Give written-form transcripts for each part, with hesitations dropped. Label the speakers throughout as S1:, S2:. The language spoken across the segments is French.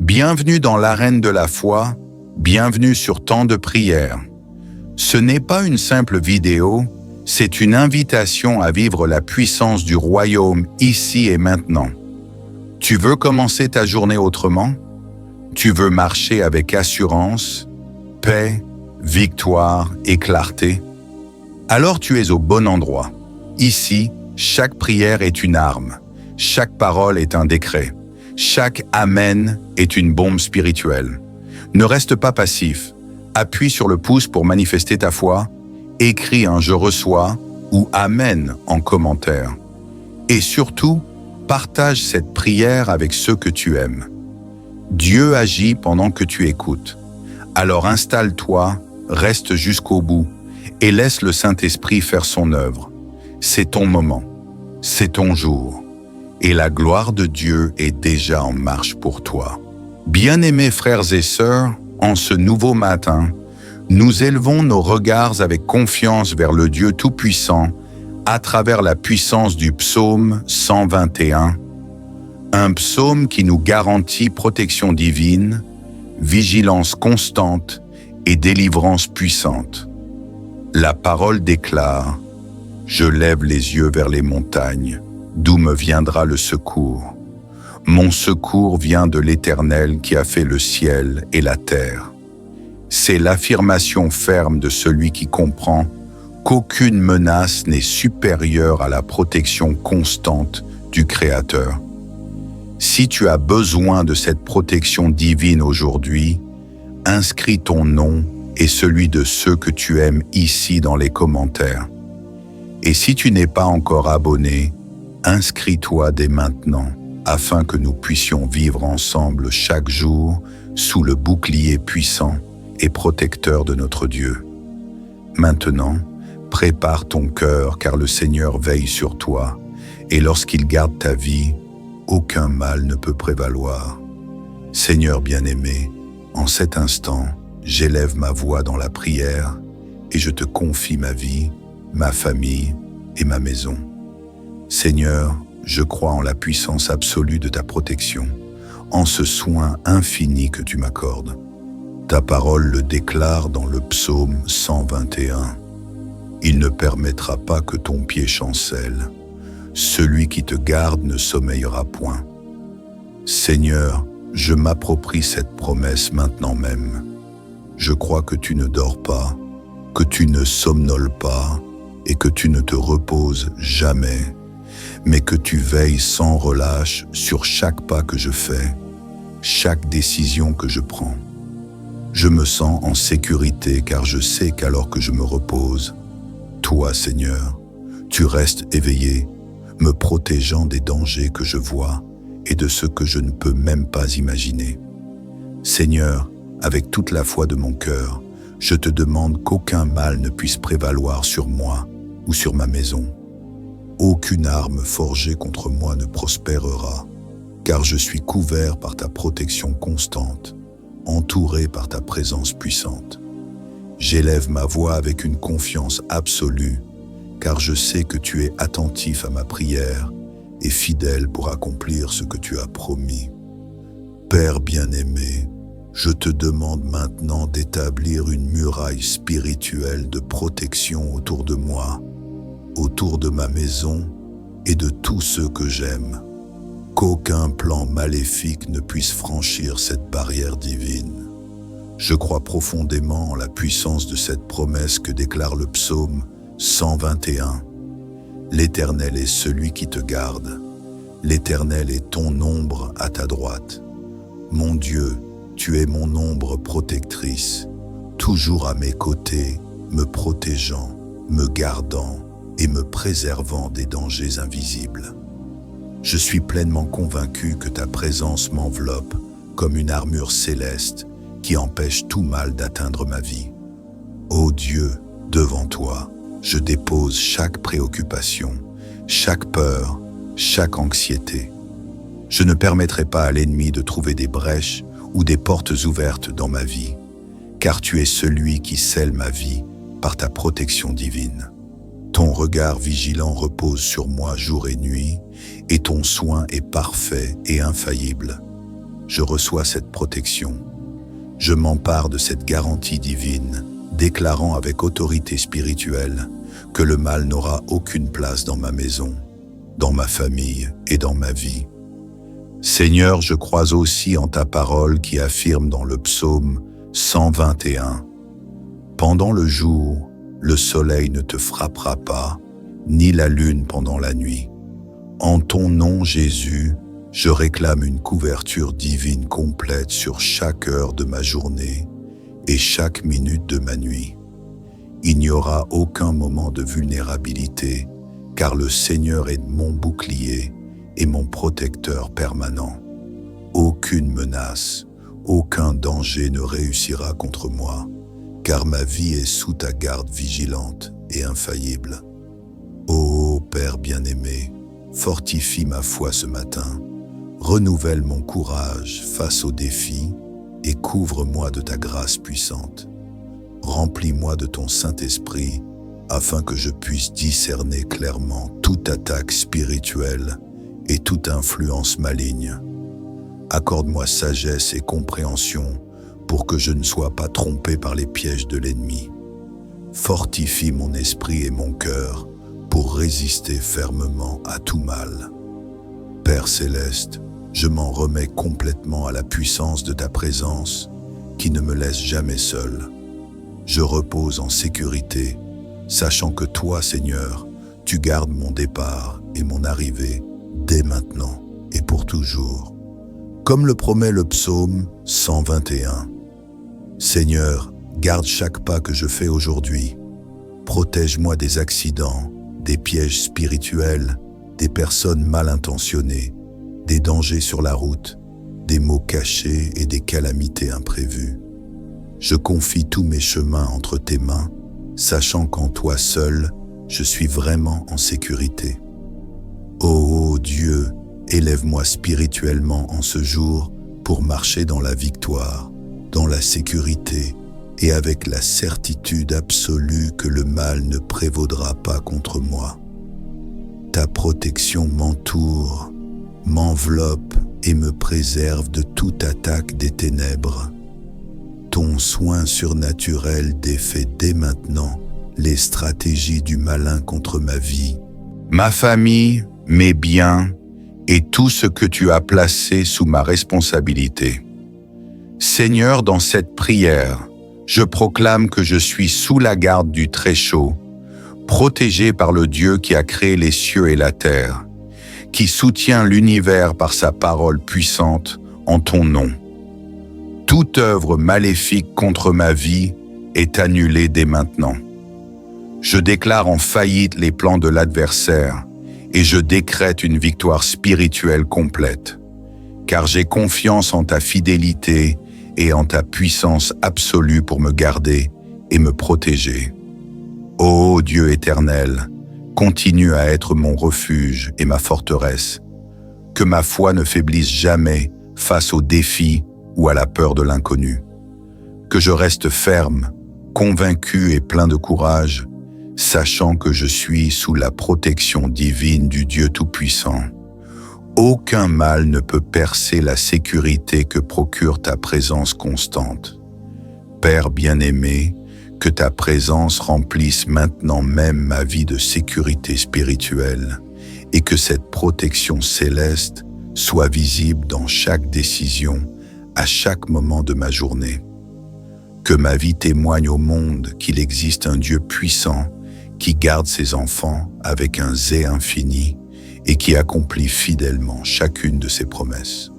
S1: Bienvenue dans l'arène de la foi, bienvenue sur Temps de prière. Ce n'est pas une simple vidéo, c'est une invitation à vivre la puissance du royaume ici et maintenant. Tu veux commencer ta journée autrement? Tu veux marcher avec assurance, paix, victoire et clarté? Alors tu es au bon endroit. Ici, chaque prière est une arme, chaque parole est un décret. Chaque Amen est une bombe spirituelle. Ne reste pas passif. Appuie sur le pouce pour manifester ta foi. Écris un « Je reçois » ou « Amen » en commentaire. Et surtout, partage cette prière avec ceux que tu aimes. Dieu agit pendant que tu écoutes. Alors installe-toi, reste jusqu'au bout et laisse le Saint-Esprit faire son œuvre. C'est ton moment. C'est ton jour. Et la gloire de Dieu est déjà en marche pour toi. Bien-aimés frères et sœurs, en ce nouveau matin, nous élevons nos regards avec confiance vers le Dieu Tout-Puissant à travers la puissance du psaume 121, un psaume qui nous garantit protection divine, vigilance constante et délivrance puissante. La parole déclare « Je lève les yeux vers les montagnes ». D'où me viendra le secours? Mon secours vient de l'Éternel qui a fait le ciel et la terre. C'est l'affirmation ferme de celui qui comprend qu'aucune menace n'est supérieure à la protection constante du Créateur. Si tu as besoin de cette protection divine aujourd'hui, inscris ton nom et celui de ceux que tu aimes ici dans les commentaires. Et si tu n'es pas encore abonné, inscris-toi dès maintenant afin que nous puissions vivre ensemble chaque jour sous le bouclier puissant et protecteur de notre Dieu. Maintenant, prépare ton cœur car le Seigneur veille sur toi et lorsqu'il garde ta vie, aucun mal ne peut prévaloir. Seigneur bien-aimé, en cet instant, j'élève ma voix dans la prière et je te confie ma vie, ma famille et ma maison. Seigneur, je crois en la puissance absolue de ta protection, en ce soin infini que tu m'accordes. Ta parole le déclare dans le psaume 121. Il ne permettra pas que ton pied chancelle. Celui qui te garde ne sommeillera point. Seigneur, je m'approprie cette promesse maintenant même. Je crois que tu ne dors pas, que tu ne somnoles pas et que tu ne te reposes jamais, mais que tu veilles sans relâche sur chaque pas que je fais, chaque décision que je prends. Je me sens en sécurité car je sais qu'alors que je me repose, toi, Seigneur, tu restes éveillé, me protégeant des dangers que je vois et de ceux que je ne peux même pas imaginer. Seigneur, avec toute la foi de mon cœur, je te demande qu'aucun mal ne puisse prévaloir sur moi ou sur ma maison. Aucune arme forgée contre moi ne prospérera, car je suis couvert par ta protection constante, entouré par ta présence puissante. J'élève ma voix avec une confiance absolue, car je sais que tu es attentif à ma prière et fidèle pour accomplir ce que tu as promis. Père bien-aimé, je te demande maintenant d'établir une muraille spirituelle de protection autour de moi, autour de ma maison et de tous ceux que j'aime. Qu'aucun plan maléfique ne puisse franchir cette barrière divine. Je crois profondément en la puissance de cette promesse que déclare le psaume 121. L'Éternel est celui qui te garde. L'Éternel est ton ombre à ta droite. Mon Dieu, tu es mon ombre protectrice, toujours à mes côtés, me protégeant, me gardant et me préservant des dangers invisibles. Je suis pleinement convaincu que ta présence m'enveloppe comme une armure céleste qui empêche tout mal d'atteindre ma vie. Ô Dieu, devant toi, je dépose chaque préoccupation, chaque peur, chaque anxiété. Je ne permettrai pas à l'ennemi de trouver des brèches ou des portes ouvertes dans ma vie, car tu es celui qui scelle ma vie par ta protection divine. Ton regard vigilant repose sur moi jour et nuit, et ton soin est parfait et infaillible. je reçois cette protection. Je m'empare de cette garantie divine, déclarant avec autorité spirituelle que le mal n'aura aucune place dans ma maison, dans ma famille et dans ma vie. Seigneur, je crois aussi en ta parole qui affirme dans le psaume 121 « Pendant le jour, le soleil ne te frappera pas, ni la lune pendant la nuit. En ton nom, Jésus, je réclame une couverture divine complète sur chaque heure de ma journée et chaque minute de ma nuit. Il n'y aura aucun moment de vulnérabilité, car le Seigneur est mon bouclier et mon protecteur permanent. Aucune menace, aucun danger ne réussira contre moi, car ma vie est sous ta garde vigilante et infaillible. Ô Père bien-aimé, fortifie ma foi ce matin, renouvelle mon courage face aux défis et couvre-moi de ta grâce puissante. Remplis-moi de ton Saint-Esprit afin que je puisse discerner clairement toute attaque spirituelle et toute influence maligne. Accorde-moi sagesse et compréhension pour que je ne sois pas trompé par les pièges de l'ennemi. Fortifie mon esprit et mon cœur pour résister fermement à tout mal. Père céleste, je m'en remets complètement à la puissance de ta présence qui ne me laisse jamais seul. Je repose en sécurité, sachant que toi, Seigneur, tu gardes mon départ et mon arrivée dès maintenant et pour toujours. Comme le promet le psaume 121. Seigneur, garde chaque pas que je fais aujourd'hui. Protège-moi des accidents, des pièges spirituels, des personnes mal intentionnées, des dangers sur la route, des maux cachés et des calamités imprévues. Je confie tous mes chemins entre tes mains, sachant qu'en toi seul, je suis vraiment en sécurité. Ô Dieu, élève-moi spirituellement en ce jour pour marcher dans la victoire, dans la sécurité et avec la certitude absolue que le mal ne prévaudra pas contre moi. Ta protection m'entoure, m'enveloppe et me préserve de toute attaque des ténèbres. Ton soin surnaturel défait dès maintenant les stratégies du malin contre ma vie, ma famille, mes biens et tout ce que tu as placé sous ma responsabilité. Seigneur, dans cette prière, je proclame que je suis sous la garde du Très-Chaud, protégé par le Dieu qui a créé les cieux et la terre, qui soutient l'univers par sa parole puissante en ton nom. Toute œuvre maléfique contre ma vie est annulée dès maintenant. Je déclare en faillite les plans de l'adversaire et je décrète une victoire spirituelle complète, car j'ai confiance en ta fidélité et en ta puissance absolue pour me garder et me protéger. Ô Dieu éternel, continue à être mon refuge et ma forteresse, que ma foi ne faiblisse jamais face aux défis ou à la peur de l'inconnu, que je reste ferme, convaincu et plein de courage, sachant que je suis sous la protection divine du Dieu Tout-Puissant. Aucun mal ne peut percer la sécurité que procure ta présence constante. Père bien-aimé, que ta présence remplisse maintenant même ma vie de sécurité spirituelle et que cette protection céleste soit visible dans chaque décision, à chaque moment de ma journée. Que ma vie témoigne au monde qu'il existe un Dieu puissant qui garde ses enfants avec un zèle infini et qui accomplit fidèlement chacune de ses promesses.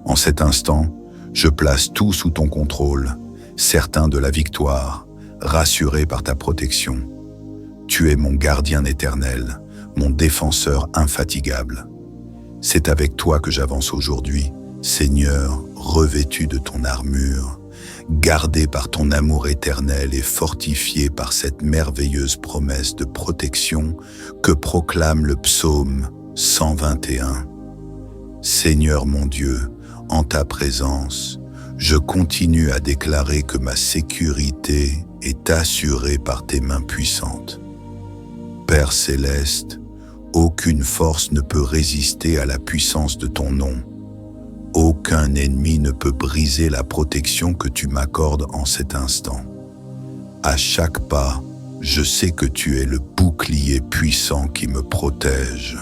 S1: En cet instant, je place tout sous ton contrôle, certain de la victoire, rassuré par ta protection. Tu es mon gardien éternel, mon défenseur infatigable. C'est avec toi que j'avance aujourd'hui, Seigneur, revêtu de ton armure, gardé par ton amour éternel et fortifié par cette merveilleuse promesse de protection que proclame le psaume 121. Seigneur mon Dieu, en ta présence, je continue à déclarer que ma sécurité est assurée par tes mains puissantes. Père céleste, aucune force ne peut résister à la puissance de ton nom. Aucun Aucun ennemi ne peut briser la protection que tu m'accordes en cet instant. À chaque pas, je sais que tu es le bouclier puissant qui me protège,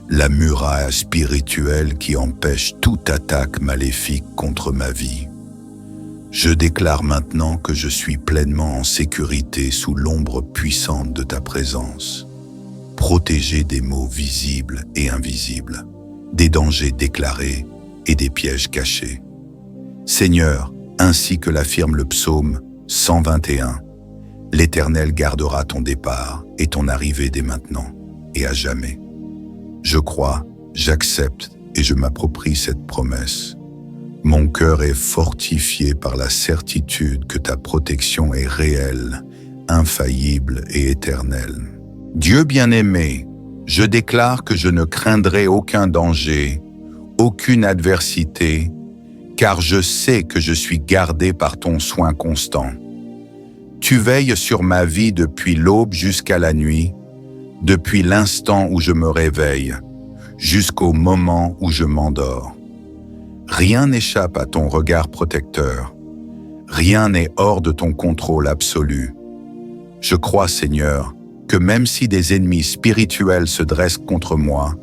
S1: la muraille spirituelle qui empêche toute attaque maléfique contre ma vie. Je déclare maintenant que je suis pleinement en sécurité sous l'ombre puissante de ta présence, protégé des maux visibles et invisibles, des dangers déclarés et des pièges cachés. Seigneur, ainsi que l'affirme le psaume 121, l'Éternel gardera ton départ et ton arrivée dès maintenant et à jamais. Je crois, j'accepte et je m'approprie cette promesse. Mon cœur est fortifié par la certitude que ta protection est réelle, infaillible et éternelle. Dieu bien-aimé, je déclare que je ne craindrai aucun danger, aucune adversité, car je sais que je suis gardé par ton soin constant. Tu veilles sur ma vie depuis l'aube jusqu'à la nuit, depuis l'instant où je me réveille, jusqu'au moment où je m'endors. Rien n'échappe à ton regard protecteur. Rien n'est hors de ton contrôle absolu. Je crois, Seigneur, que même si des ennemis spirituels se dressent contre moi,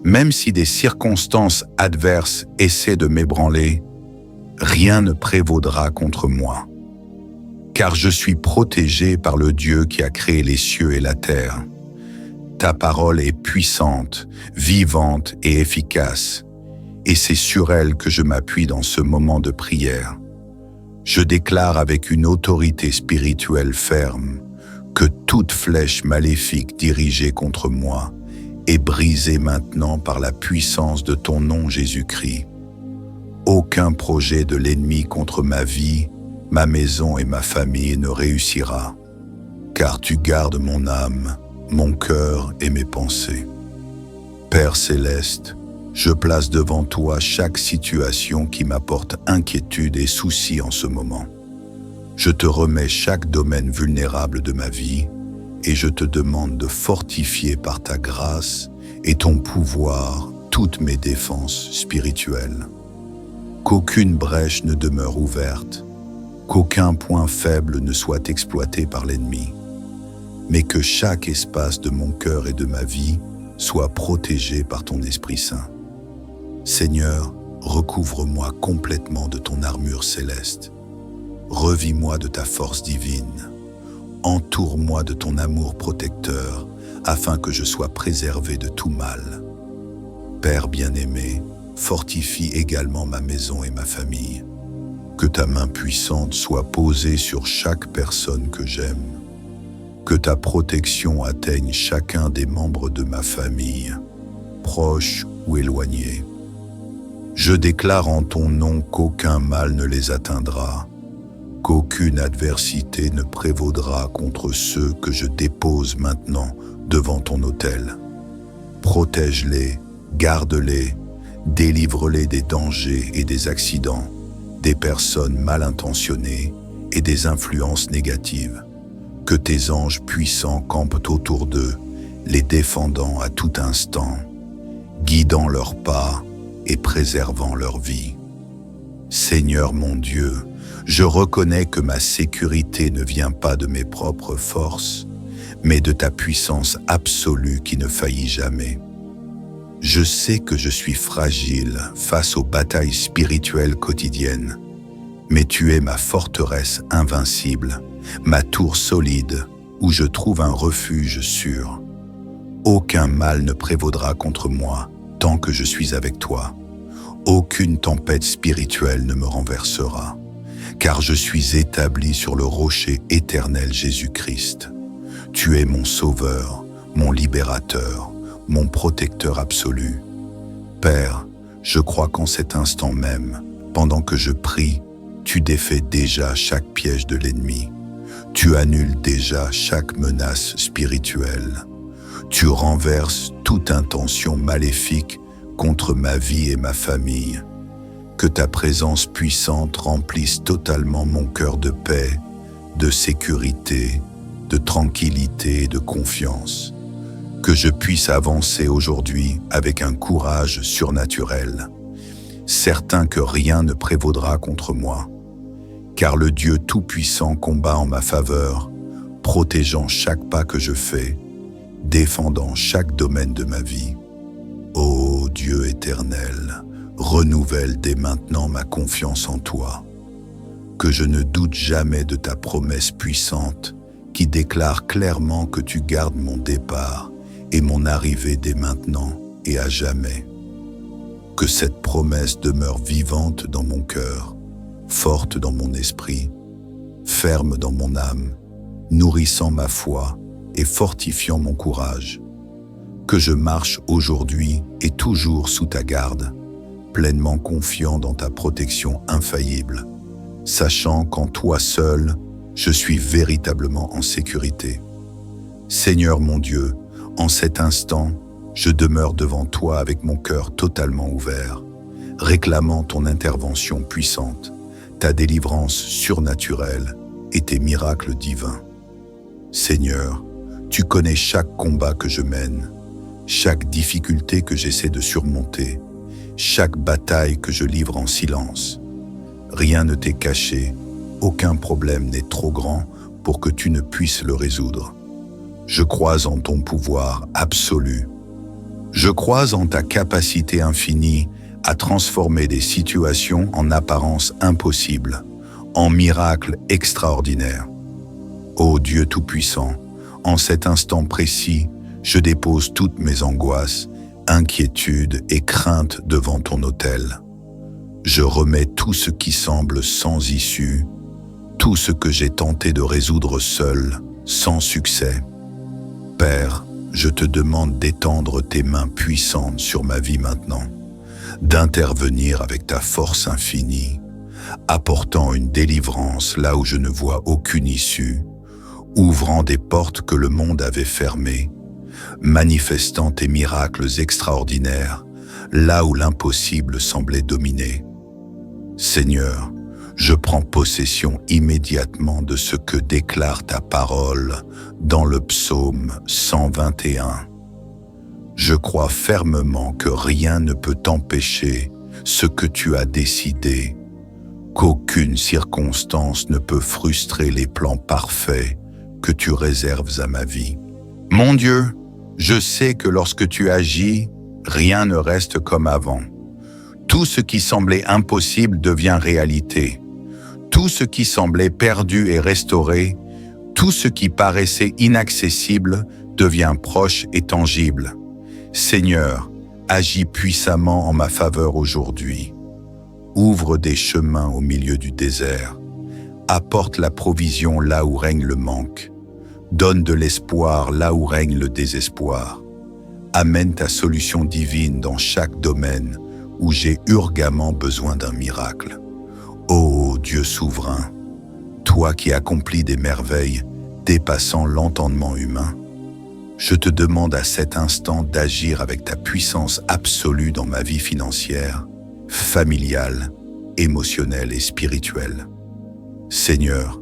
S1: même si des circonstances adverses essaient de m'ébranler, rien ne prévaudra contre moi. Car je suis protégé par le Dieu qui a créé les cieux et la terre. Ta parole est puissante, vivante et efficace, et c'est sur elle que je m'appuie dans ce moment de prière. Je déclare avec une autorité spirituelle ferme que toute flèche maléfique dirigée contre moi est brisée maintenant par la puissance de ton nom Jésus-Christ. Aucun projet de l'ennemi contre ma vie, ma maison et ma famille ne réussira, car tu gardes mon âme, mon cœur et mes pensées. Père céleste, je place devant toi chaque situation qui m'apporte inquiétude et souci en ce moment. Je te remets chaque domaine vulnérable de ma vie et je te demande de fortifier par ta grâce et ton pouvoir toutes mes défenses spirituelles. Qu'aucune brèche ne demeure ouverte, qu'aucun point faible ne soit exploité par l'ennemi, mais que chaque espace de mon cœur et de ma vie soit protégé par ton Esprit Saint. Seigneur, recouvre-moi complètement de ton armure céleste. Revis-moi de ta force divine. Entoure-moi de ton amour protecteur, afin que je sois préservé de tout mal. Père bien-aimé, fortifie également ma maison et ma famille. Que ta main puissante soit posée sur chaque personne que j'aime. Que ta protection atteigne chacun des membres de ma famille, proches ou éloignés. Je déclare en ton nom qu'aucun mal ne les atteindra, qu'aucune adversité ne prévaudra contre ceux que je dépose maintenant devant ton autel. Protège-les, garde-les, délivre-les des dangers et des accidents, des personnes mal intentionnées et des influences négatives. Que tes anges puissants campent autour d'eux, les défendant à tout instant, guidant leurs pas et préservant leur vie. Seigneur mon Dieu, je reconnais que ma sécurité ne vient pas de mes propres forces, mais de ta puissance absolue qui ne faillit jamais. Je sais que je suis fragile face aux batailles spirituelles quotidiennes, mais tu es ma forteresse invincible, ma tour solide où je trouve un refuge sûr. Aucun mal ne prévaudra contre moi tant que je suis avec toi. Aucune tempête spirituelle ne me renversera, car je suis établi sur le rocher éternel Jésus-Christ. Tu es mon sauveur, mon libérateur, mon protecteur absolu. Père, je crois qu'en cet instant même, pendant que je prie, tu défais déjà chaque piège de l'ennemi. Tu annules déjà chaque menace spirituelle. Tu renverses toute intention maléfique contre ma vie et ma famille. Que ta présence puissante remplisse totalement mon cœur de paix, de sécurité, de tranquillité et de confiance. Que je puisse avancer aujourd'hui avec un courage surnaturel. certain que rien ne prévaudra contre moi, car le Dieu Tout-Puissant combat en ma faveur, protégeant chaque pas que je fais, défendant chaque domaine de ma vie. Ô Dieu éternel, renouvelle dès maintenant ma confiance en toi, que je ne doute jamais de ta promesse puissante qui déclare clairement que tu gardes mon départ et mon arrivée dès maintenant et à jamais. Que cette promesse demeure vivante dans mon cœur, forte dans mon esprit, ferme dans mon âme, nourrissant ma foi et fortifiant mon courage. Que je marche aujourd'hui et toujours sous ta garde, pleinement confiant dans ta protection infaillible, sachant qu'en toi seul, je suis véritablement en sécurité. Seigneur mon Dieu, en cet instant, je demeure devant toi avec mon cœur totalement ouvert, réclamant ton intervention puissante, ta délivrance surnaturelle et tes miracles divins. Seigneur, tu connais chaque combat que je mène, chaque difficulté que j'essaie de surmonter, chaque bataille que je livre en silence. Rien ne t'est caché, aucun problème n'est trop grand pour que tu ne puisses le résoudre. Je crois en ton pouvoir absolu. Je crois en ta capacité infinie à transformer des situations en apparence impossibles, en miracles extraordinaires. Ô Dieu Tout-Puissant, en cet instant précis, je dépose toutes mes angoisses, inquiétudes et craintes devant ton autel. Je remets tout ce qui semble sans issue, tout ce que j'ai tenté de résoudre seul, sans succès. Père, je te demande d'étendre tes mains puissantes sur ma vie maintenant, d'intervenir avec ta force infinie, apportant une délivrance là où je ne vois aucune issue, ouvrant des portes que le monde avait fermées, manifestant tes miracles extraordinaires là où l'impossible semblait dominer. Seigneur, je prends possession immédiatement de ce que déclare ta parole dans le psaume 121. Je crois fermement que rien ne peut empêcher ce que tu as décidé, qu'aucune circonstance ne peut frustrer les plans parfaits que tu réserves à ma vie. Mon Dieu, je sais que lorsque tu agis, rien ne reste comme avant. Tout ce qui semblait impossible devient réalité. Tout ce qui semblait perdu est restauré. Tout ce qui paraissait inaccessible devient proche et tangible. Seigneur, agis puissamment en ma faveur aujourd'hui. Ouvre des chemins au milieu du désert. Apporte la provision là où règne le manque. Donne de l'espoir là où règne le désespoir. Amène ta solution divine dans chaque domaine où j'ai urgemment besoin d'un miracle. Ô Dieu souverain, toi qui accomplis des merveilles dépassant l'entendement humain, je te demande à cet instant d'agir avec ta puissance absolue dans ma vie financière, familiale, émotionnelle et spirituelle. Seigneur,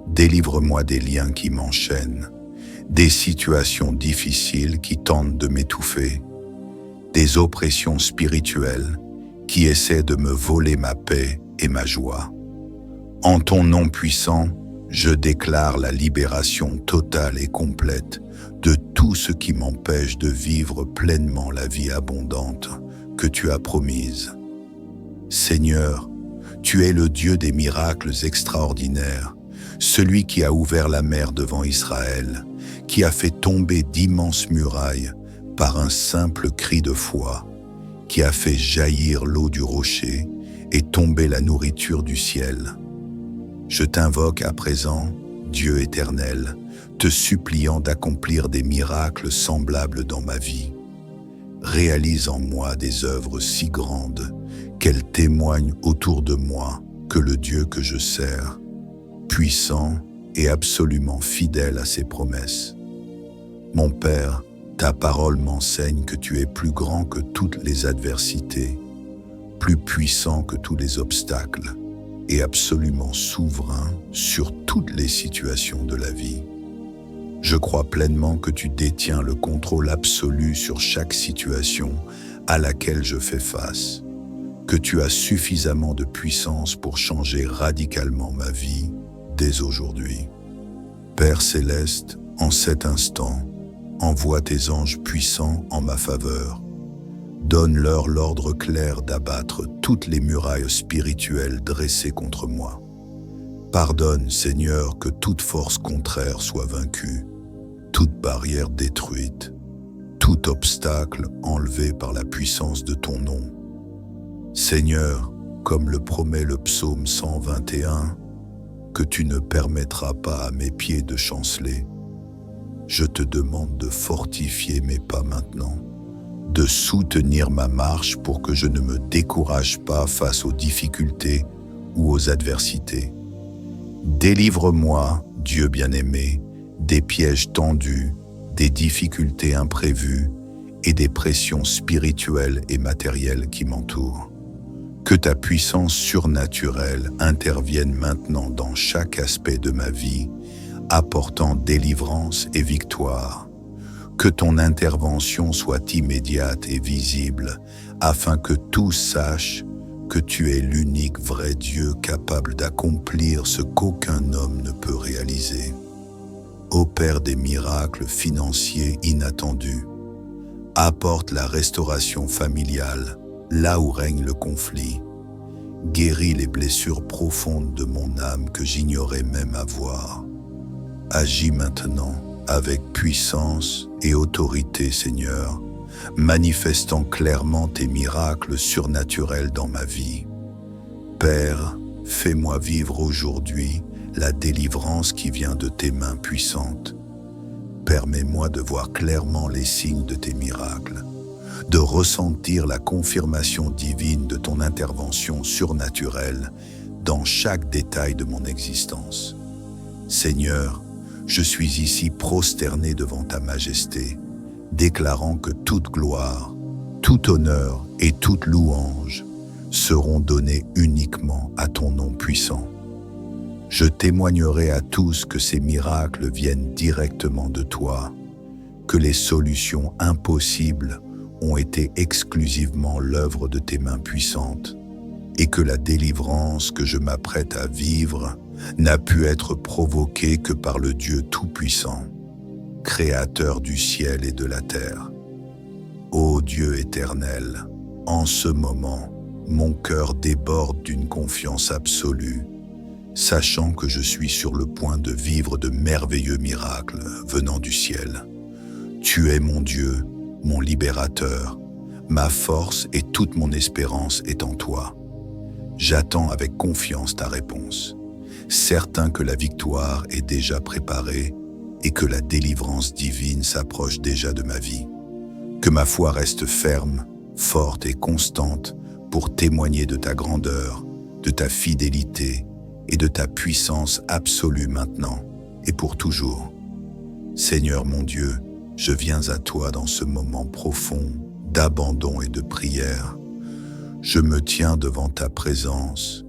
S1: délivre-moi des liens qui m'enchaînent, des situations difficiles qui tentent de m'étouffer, des oppressions spirituelles qui essaient de me voler ma paix et ma joie. En ton nom puissant, je déclare la libération totale et complète de tout ce qui m'empêche de vivre pleinement la vie abondante que tu as promise. Seigneur, tu es le Dieu des miracles extraordinaires, celui qui a ouvert la mer devant Israël, qui a fait tomber d'immenses murailles par un simple cri de foi, qui a fait jaillir l'eau du rocher et tomber la nourriture du ciel. Je t'invoque à présent, Dieu éternel, te suppliant d'accomplir des miracles semblables dans ma vie. Réalise en moi des œuvres si grandes qu'elles témoignent autour de moi que le Dieu que je sers, puissant et absolument fidèle à ses promesses. Mon Père, ta parole m'enseigne que tu es plus grand que toutes les adversités, plus puissant que tous les obstacles et absolument souverain sur toutes les situations de la vie. Je crois pleinement que tu détiens le contrôle absolu sur chaque situation à laquelle je fais face. que tu as suffisamment de puissance pour changer radicalement ma vie dès aujourd'hui. Père céleste, en cet instant, envoie tes anges puissants en ma faveur. Donne-leur l'ordre clair d'abattre toutes les murailles spirituelles dressées contre moi. Pardonne, Seigneur, que toute force contraire soit vaincue, toute barrière détruite, tout obstacle enlevé par la puissance de ton nom. Seigneur, comme le promet le psaume 121, que tu ne permettras pas à mes pieds de chanceler, je te demande de fortifier mes pas maintenant, de soutenir ma marche pour que je ne me décourage pas face aux difficultés ou aux adversités. Délivre-moi, Dieu bien-aimé, des pièges tendus, des difficultés imprévues et des pressions spirituelles et matérielles qui m'entourent. Que ta puissance surnaturelle intervienne maintenant dans chaque aspect de ma vie, apportant délivrance et victoire. Que ton intervention soit immédiate et visible, afin que tous sachent que tu es l'unique vrai Dieu capable d'accomplir ce qu'aucun homme ne peut réaliser. Opère des miracles financiers inattendus. Apporte la restauration familiale là où règne le conflit. Guéris les blessures profondes de mon âme que j'ignorais même avoir. Agis maintenant avec puissance et autorité, Seigneur, manifestant clairement tes miracles surnaturels dans ma vie. Père, fais-moi vivre aujourd'hui la délivrance qui vient de tes mains puissantes. Permets-moi de voir clairement les signes de tes miracles, de ressentir la confirmation divine de ton intervention surnaturelle dans chaque détail de mon existence. Seigneur, je suis ici prosterné devant ta majesté, déclarant que toute gloire, tout honneur et toute louange seront donnés uniquement à ton nom puissant. Je témoignerai à tous que ces miracles viennent directement de toi, que les solutions impossibles ont été exclusivement l'œuvre de tes mains puissantes, et que la délivrance que je m'apprête à vivre n'a pu être provoquée que par le Dieu Tout-Puissant, Créateur du ciel et de la terre. Ô Dieu éternel, en ce moment, mon cœur déborde d'une confiance absolue, sachant que je suis sur le point de vivre de merveilleux miracles venant du ciel. Tu es mon Dieu, mon libérateur, ma force et toute mon espérance est en toi. J'attends avec confiance ta réponse, certain que la victoire est déjà préparée et que la délivrance divine s'approche déjà de ma vie. Que ma foi reste ferme, forte et constante pour témoigner de ta grandeur, de ta fidélité et de ta puissance absolue maintenant et pour toujours. Seigneur mon Dieu, je viens à toi dans ce moment profond d'abandon et de prière. Je me tiens devant ta présence,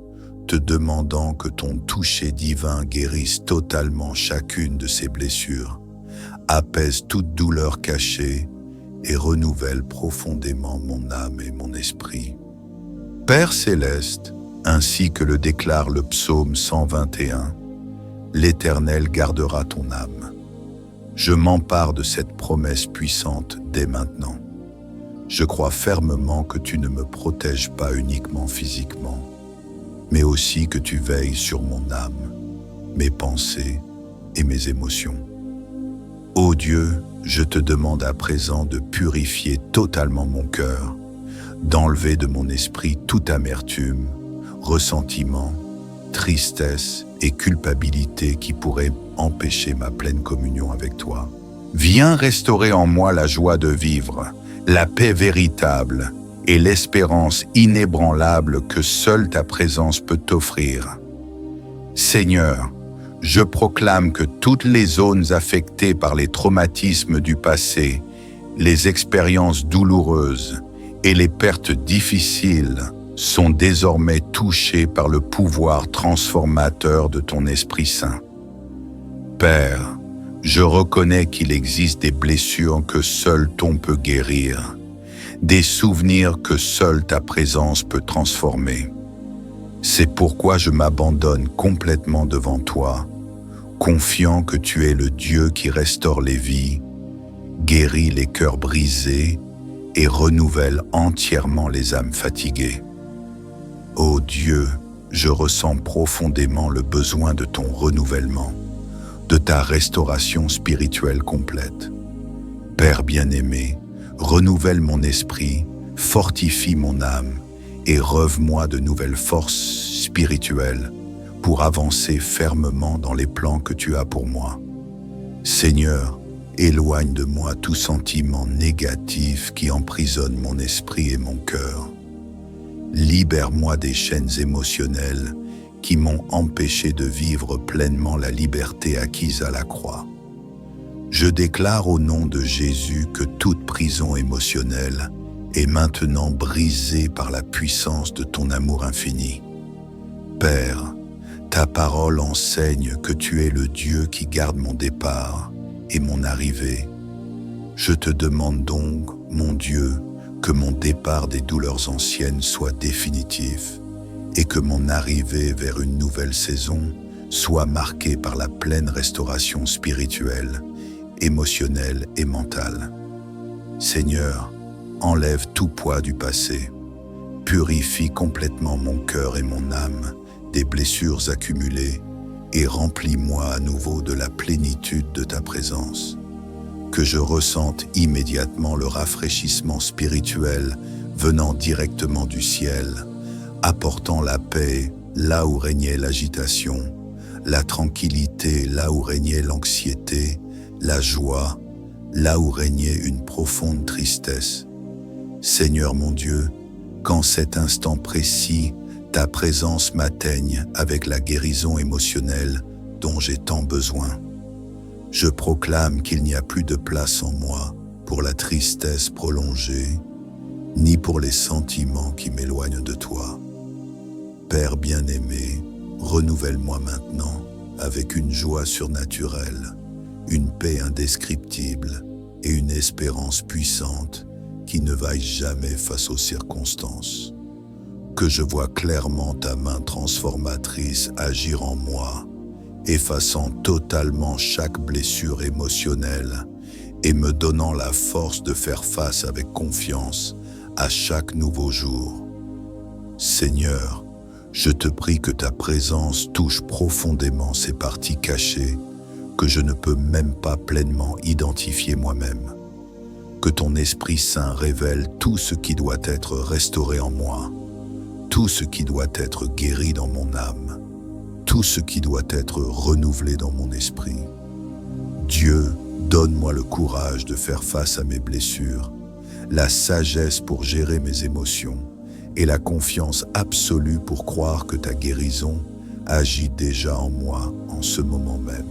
S1: te demandant que ton toucher divin guérisse totalement chacune de ces blessures, apaise toute douleur cachée et renouvelle profondément mon âme et mon esprit. Père céleste, ainsi que le déclare le psaume 121, l'Éternel gardera ton âme. Je m'empare de cette promesse puissante dès maintenant. Je crois fermement que tu ne me protèges pas uniquement physiquement, mais aussi que tu veilles sur mon âme, mes pensées et mes émotions. Ô Dieu, je te demande à présent de purifier totalement mon cœur, d'enlever de mon esprit toute amertume, ressentiment, tristesse et culpabilité qui pourraient empêcher ma pleine communion avec toi. Viens restaurer en moi la joie de vivre, la paix véritable et l'espérance inébranlable que seule ta présence peut t'offrir. Seigneur, je proclame que toutes les zones affectées par les traumatismes du passé, les expériences douloureuses et les pertes difficiles sont désormais touchées par le pouvoir transformateur de ton Esprit Saint. Père, je reconnais qu'il existe des blessures que seul ton peut guérir, des souvenirs que seule ta présence peut transformer. C'est pourquoi je m'abandonne complètement devant toi, confiant que tu es le Dieu qui restaure les vies, guérit les cœurs brisés et renouvelle entièrement les âmes fatiguées. Ô Dieu, je ressens profondément le besoin de ton renouvellement, de ta restauration spirituelle complète. Père bien-aimé, renouvelle mon esprit, fortifie mon âme et reuve-moi de nouvelles forces spirituelles pour avancer fermement dans les plans que tu as pour moi. Seigneur, éloigne de moi tout sentiment négatif qui emprisonne mon esprit et mon cœur. Libère-moi des chaînes émotionnelles qui m'ont empêché de vivre pleinement la liberté acquise à la croix. Je déclare au nom de Jésus que toute prison émotionnelle est maintenant brisée par la puissance de ton amour infini. Père, ta parole enseigne que tu es le Dieu qui garde mon départ et mon arrivée. Je te demande donc, mon Dieu, que mon départ des douleurs anciennes soit définitif et que mon arrivée vers une nouvelle saison soit marquée par la pleine restauration spirituelle, émotionnelle et mentale. Seigneur, enlève tout poids du passé, purifie complètement mon cœur et mon âme des blessures accumulées et remplis-moi à nouveau de la plénitude de ta présence. Que je ressente immédiatement le rafraîchissement spirituel venant directement du ciel, apportant la paix là où régnait l'agitation, la tranquillité là où régnait l'anxiété, la joie là où régnait une profonde tristesse. Seigneur mon Dieu, qu'en cet instant précis, ta présence m'atteigne avec la guérison émotionnelle dont j'ai tant besoin. Je proclame qu'il n'y a plus de place en moi pour la tristesse prolongée, ni pour les sentiments qui m'éloignent de toi. Père bien-aimé, renouvelle-moi maintenant avec une joie surnaturelle, une paix indescriptible et une espérance puissante qui ne vaille jamais face aux circonstances. Que je vois clairement ta main transformatrice agir en moi, effaçant totalement chaque blessure émotionnelle et me donnant la force de faire face avec confiance à chaque nouveau jour. Seigneur, je te prie que ta présence touche profondément ces parties cachées que je ne peux même pas pleinement identifier moi-même. Que ton Esprit Saint révèle tout ce qui doit être restauré en moi, tout ce qui doit être guéri dans mon âme, tout ce qui doit être renouvelé dans mon esprit. Dieu, donne-moi le courage de faire face à mes blessures, la sagesse pour gérer mes émotions et la confiance absolue pour croire que ta guérison agit déjà en moi en ce moment même.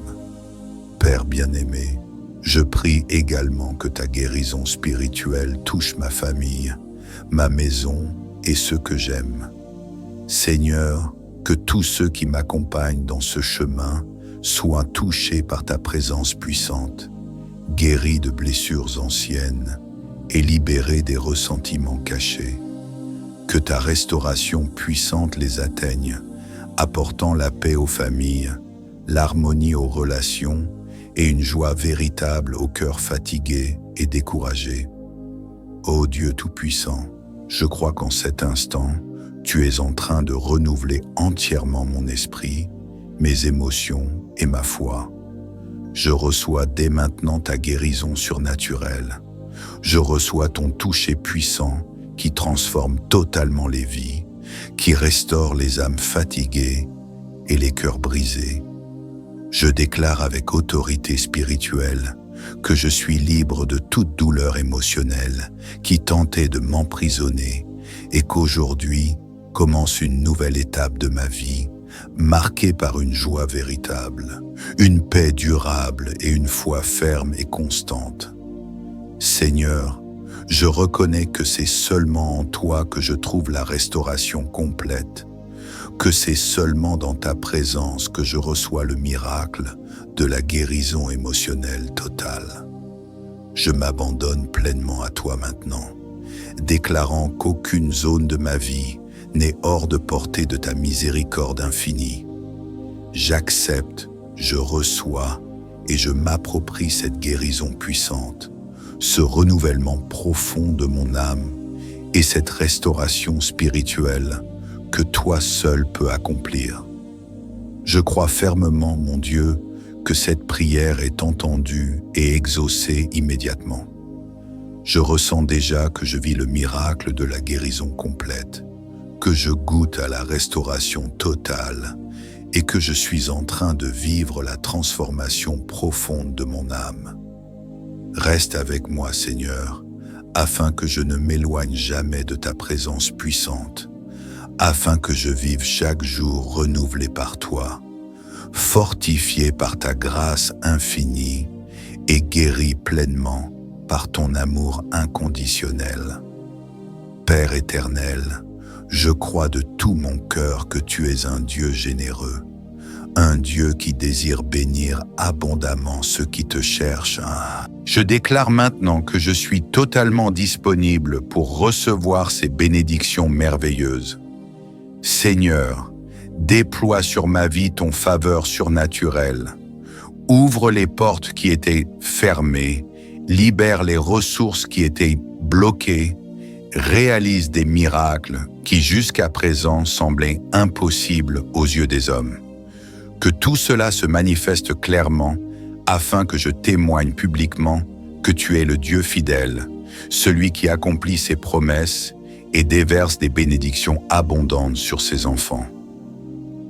S1: Père bien-aimé, je prie également que ta guérison spirituelle touche ma famille, ma maison et ceux que j'aime. Seigneur, que tous ceux qui m'accompagnent dans ce chemin soient touchés par ta présence puissante, guéris de blessures anciennes et libérés des ressentiments cachés. Que ta restauration puissante les atteigne, apportant la paix aux familles, l'harmonie aux relations et une joie véritable aux cœurs fatigués et découragés. Ô Dieu Tout-Puissant, je crois qu'en cet instant, tu es en train de renouveler entièrement mon esprit, mes émotions et ma foi. Je reçois dès maintenant ta guérison surnaturelle. Je reçois ton toucher puissant qui transforme totalement les vies, qui restaure les âmes fatiguées et les cœurs brisés. Je déclare avec autorité spirituelle que je suis libre de toute douleur émotionnelle qui tentait de m'emprisonner et qu'aujourd'hui commence une nouvelle étape de ma vie, marquée par une joie véritable, une paix durable et une foi ferme et constante. Seigneur, je reconnais que c'est seulement en toi que je trouve la restauration complète, que c'est seulement dans ta présence que je reçois le miracle de la guérison émotionnelle totale. Je m'abandonne pleinement à toi maintenant. déclarant qu'aucune zone de ma vie n'est hors de portée de ta miséricorde infinie. J'accepte, je reçois et je m'approprie cette guérison puissante, ce renouvellement profond de mon âme et cette restauration spirituelle que toi seul peux accomplir. Je crois fermement, mon Dieu, que cette prière est entendue et exaucée immédiatement. Je ressens déjà que je vis le miracle de la guérison complète, que je goûte à la restauration totale et que je suis en train de vivre la transformation profonde de mon âme. Reste avec moi, Seigneur, afin que je ne m'éloigne jamais de ta présence puissante, afin que je vive chaque jour renouvelé par toi, fortifié par ta grâce infinie et guéri pleinement par ton amour inconditionnel. Père éternel, je crois de tout mon cœur que tu es un Dieu généreux, un Dieu qui désire bénir abondamment ceux qui te cherchent. Je déclare maintenant que je suis totalement disponible pour recevoir ces bénédictions merveilleuses. Seigneur, déploie sur ma vie ton faveur surnaturelle. Ouvre les portes qui étaient fermées, libère les ressources qui étaient bloquées, réalise des miracles qui jusqu'à présent semblaient impossibles aux yeux des hommes. Que tout cela se manifeste clairement afin que je témoigne publiquement que tu es le Dieu fidèle, celui qui accomplit ses promesses et déverse des bénédictions abondantes sur ses enfants.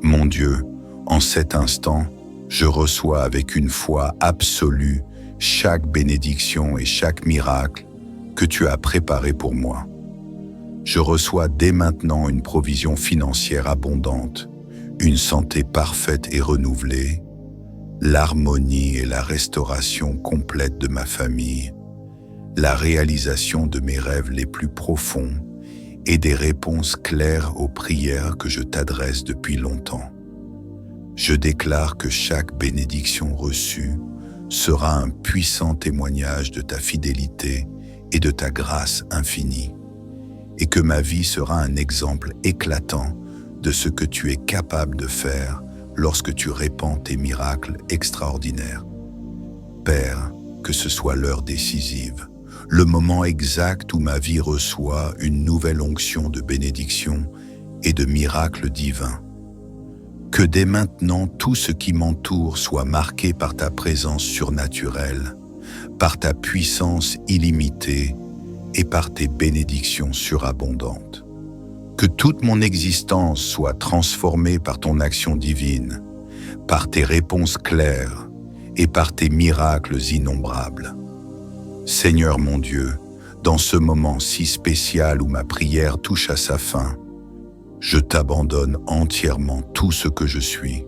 S1: Mon Dieu, en cet instant, je reçois avec une foi absolue chaque bénédiction et chaque miracle que tu as préparé pour moi. Je reçois dès maintenant une provision financière abondante, une santé parfaite et renouvelée, l'harmonie et la restauration complète de ma famille, la réalisation de mes rêves les plus profonds et des réponses claires aux prières que je t'adresse depuis longtemps. Je déclare que chaque bénédiction reçue sera un puissant témoignage de ta fidélité et de ta grâce infinie, et que ma vie sera un exemple éclatant de ce que tu es capable de faire lorsque tu répands tes miracles extraordinaires. Père, que ce soit l'heure décisive, le moment exact où ma vie reçoit une nouvelle onction de bénédiction et de miracles divins. Que dès maintenant tout ce qui m'entoure soit marqué par ta présence surnaturelle, par ta puissance illimitée et par tes bénédictions surabondantes. Que toute mon existence soit transformée par ton action divine, par tes réponses claires et par tes miracles innombrables. Seigneur mon Dieu, dans ce moment si spécial où ma prière touche à sa fin, je t'abandonne entièrement tout ce que je suis,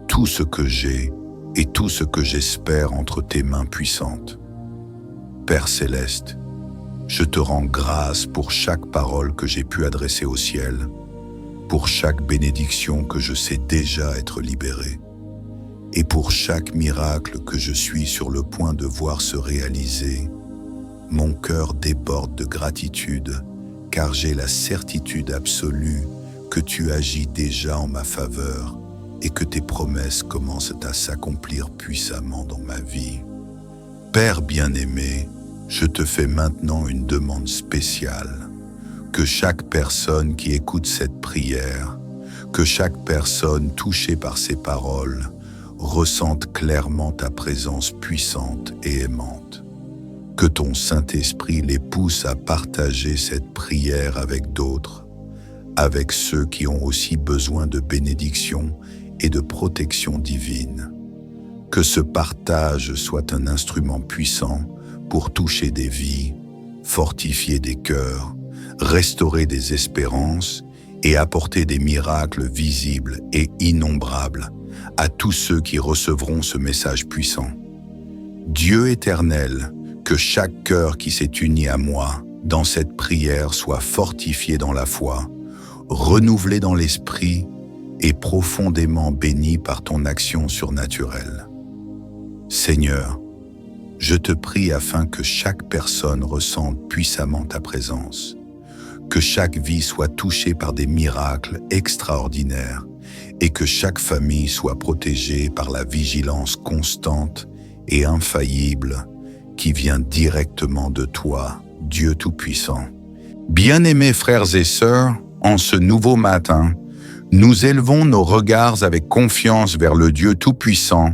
S1: tout ce que j'ai et tout ce que j'espère entre tes mains puissantes. Père céleste, je te rends grâce pour chaque parole que j'ai pu adresser au ciel, pour chaque bénédiction que je sais déjà être libérée, et pour chaque miracle que je suis sur le point de voir se réaliser. Mon cœur déborde de gratitude, car j'ai la certitude absolue que tu agis déjà en ma faveur et que tes promesses commencent à s'accomplir puissamment dans ma vie. Père bien-aimé, je te fais maintenant une demande spéciale, que chaque personne qui écoute cette prière, que chaque personne touchée par ces paroles, ressente clairement ta présence puissante et aimante. Que ton Saint-Esprit les pousse à partager cette prière avec d'autres, avec ceux qui ont aussi besoin de bénédiction et de protection divine. Que ce partage soit un instrument puissant pour toucher des vies, fortifier des cœurs, restaurer des espérances et apporter des miracles visibles et innombrables à tous ceux qui recevront ce message puissant. Dieu éternel, que chaque cœur qui s'est uni à moi dans cette prière soit fortifié dans la foi, renouvelé dans l'esprit et profondément béni par ton action surnaturelle. Seigneur, Je te prie afin que chaque personne ressente puissamment ta présence, que chaque vie soit touchée par des miracles extraordinaires et que chaque famille soit protégée par la vigilance constante et infaillible qui vient directement de toi, Dieu Tout-Puissant. Bien-aimés frères et sœurs, en ce nouveau matin, nous élevons nos regards avec confiance vers le Dieu Tout-Puissant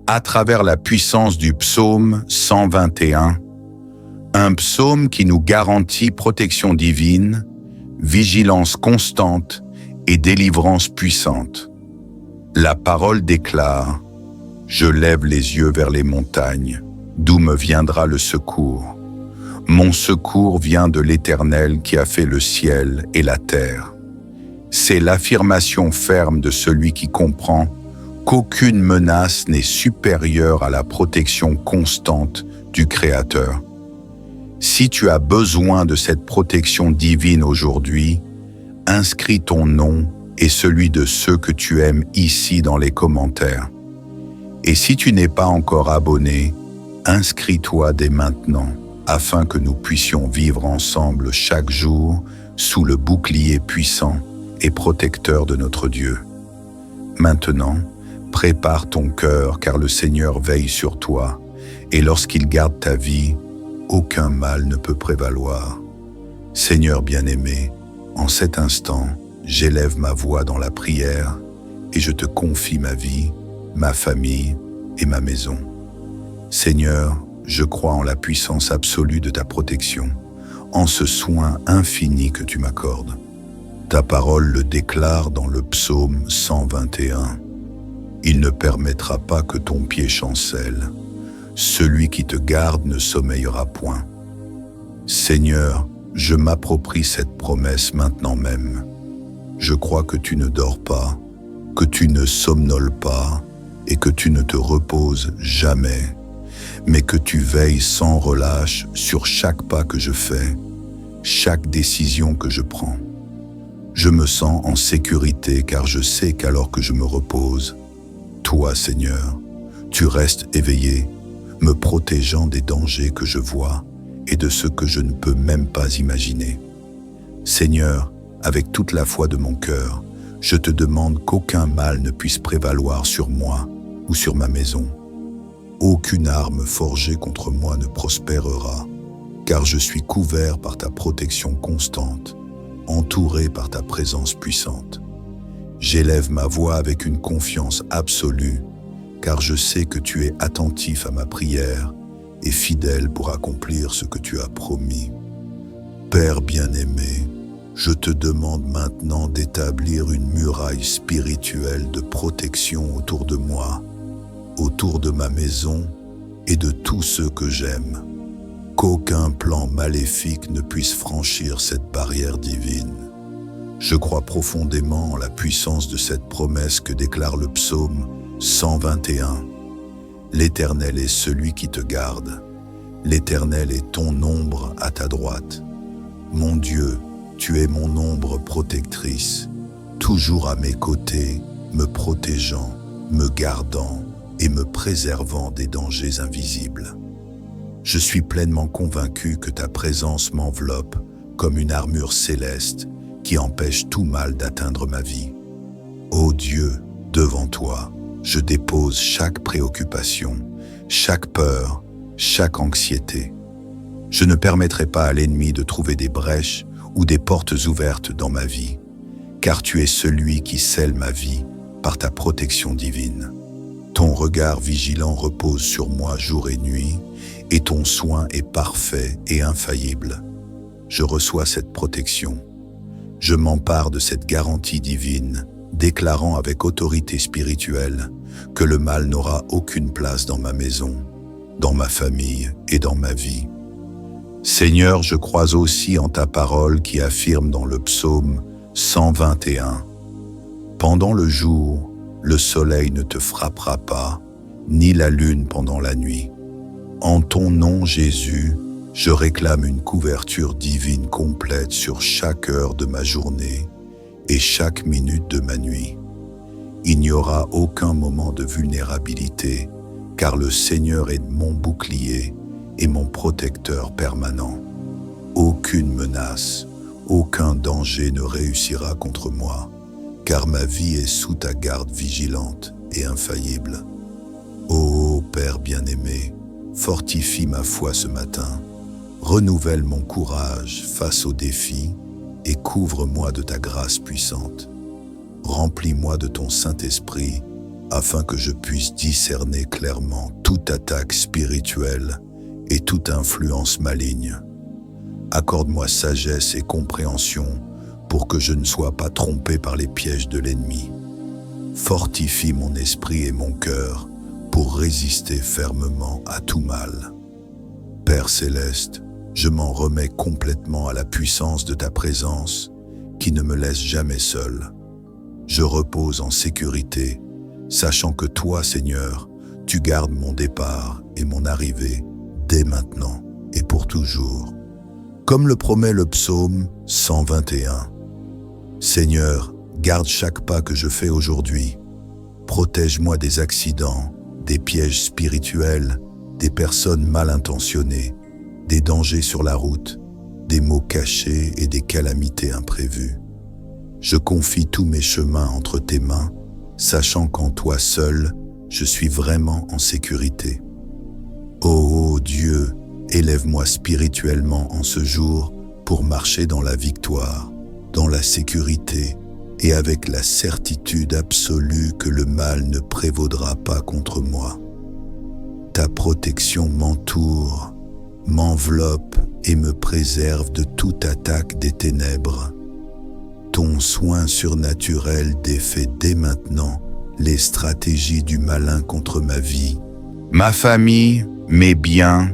S1: à travers la puissance du psaume 121, un psaume qui nous garantit protection divine, vigilance constante et délivrance puissante. La parole déclare « Je lève les yeux vers les montagnes, d'où me viendra le secours. Mon secours vient de l'Éternel qui a fait le ciel et la terre. » C'est l'affirmation ferme de celui qui comprend qu'aucune menace n'est supérieure à la protection constante du Créateur. Si tu as besoin de cette protection divine aujourd'hui, inscris ton nom et celui de ceux que tu aimes ici dans les commentaires. Et si tu n'es pas encore abonné, inscris-toi dès maintenant afin que nous puissions vivre ensemble chaque jour sous le bouclier puissant et protecteur de notre Dieu. Maintenant, prépare ton cœur car le Seigneur veille sur toi et lorsqu'il garde ta vie, aucun mal ne peut prévaloir. Seigneur bien-aimé, en cet instant, j'élève ma voix dans la prière et je te confie ma vie, ma famille et ma maison. Seigneur, je crois en la puissance absolue de ta protection, en ce soin infini que tu m'accordes. Ta parole le déclare dans le psaume 121. Il ne permettra pas que ton pied chancelle. Celui qui te garde ne sommeillera point. Seigneur, je m'approprie cette promesse maintenant même. Je crois que tu ne dors pas, que tu ne somnoles pas et que tu ne te reposes jamais, mais que tu veilles sans relâche sur chaque pas que je fais, chaque décision que je prends. Je me sens en sécurité car je sais qu'alors que je me repose, toi, Seigneur, tu restes éveillé, me protégeant des dangers que je vois et de ceux que je ne peux même pas imaginer. Seigneur, avec toute la foi de mon cœur, je te demande qu'aucun mal ne puisse prévaloir sur moi ou sur ma maison. Aucune arme forgée contre moi ne prospérera, car je suis couvert par ta protection constante, entouré par ta présence puissante. J'élève ma voix avec une confiance absolue, car je sais que tu es attentif à ma prière et fidèle pour accomplir ce que tu as promis. Père bien-aimé, je te demande maintenant d'établir une muraille spirituelle de protection autour de moi, autour de ma maison et de tous ceux que j'aime. Qu'aucun plan maléfique ne puisse franchir cette barrière divine. Je crois profondément en la puissance de cette promesse que déclare le psaume 121. L'Éternel est celui qui te garde. L'Éternel est ton ombre à ta droite. Mon Dieu, tu es mon ombre protectrice, toujours à mes côtés, me protégeant, me gardant et me préservant des dangers invisibles. Je suis pleinement convaincu que ta présence m'enveloppe comme une armure céleste qui empêche tout mal d'atteindre ma vie. Ô Dieu, devant toi, je dépose chaque préoccupation, chaque peur, chaque anxiété. Je ne permettrai pas à l'ennemi de trouver des brèches ou des portes ouvertes dans ma vie, car tu es celui qui scelle ma vie par ta protection divine. Ton regard vigilant repose sur moi jour et nuit, et ton soin est parfait et infaillible. Je reçois cette protection. Je m'empare de cette garantie divine, déclarant avec autorité spirituelle que le mal n'aura aucune place dans ma maison, dans ma famille et dans ma vie. Seigneur, je crois aussi en ta parole qui affirme dans le psaume 121 « Pendant le jour, le soleil ne te frappera pas, ni la lune pendant la nuit. En ton nom, Jésus, je réclame une couverture divine complète sur chaque heure de ma journée et chaque minute de ma nuit. Il n'y aura aucun moment de vulnérabilité, car le Seigneur est mon bouclier et mon protecteur permanent. Aucune menace, aucun danger ne réussira contre moi, car ma vie est sous ta garde vigilante et infaillible. Ô Père bien-aimé, fortifie ma foi ce matin, renouvelle mon courage face aux défis et couvre-moi de ta grâce puissante. Remplis-moi de ton Saint-Esprit afin que je puisse discerner clairement toute attaque spirituelle et toute influence maligne. Accorde-moi sagesse et compréhension pour que je ne sois pas trompé par les pièges de l'ennemi. Fortifie mon esprit et mon cœur pour résister fermement à tout mal. Père céleste, je m'en remets complètement à la puissance de ta présence qui ne me laisse jamais seul. Je repose en sécurité, sachant que toi, Seigneur, tu gardes mon départ et mon arrivée dès maintenant et pour toujours. Comme le promet le psaume 121. Seigneur, garde chaque pas que je fais aujourd'hui. Protège-moi des accidents, des pièges spirituels, des personnes mal intentionnées, des dangers sur la route, des maux cachés et des calamités imprévues. Je confie tous mes chemins entre tes mains, sachant qu'en toi seul, je suis vraiment en sécurité. Ô Dieu, élève-moi spirituellement en ce jour pour marcher dans la victoire, dans la sécurité et avec la certitude absolue que le mal ne prévaudra pas contre moi. Ta protection m'entoure, m'enveloppe et me préserve de toute attaque des ténèbres. Ton soin surnaturel défait dès maintenant les stratégies du malin contre ma vie, ma famille, mes biens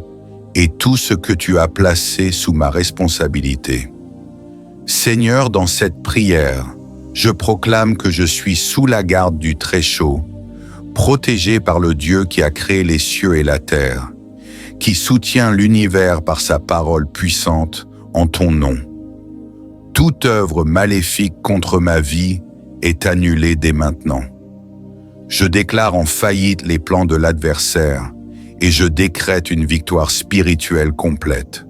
S1: et tout ce que tu as placé sous ma responsabilité. Seigneur, dans cette prière, je proclame que je suis sous la garde du Très-Chaud, protégé par le Dieu qui a créé les cieux et la terre, qui soutient l'univers par sa parole puissante en ton nom. Toute œuvre maléfique contre ma vie est annulée dès maintenant. Je déclare en faillite les plans de l'adversaire et je décrète une victoire spirituelle complète,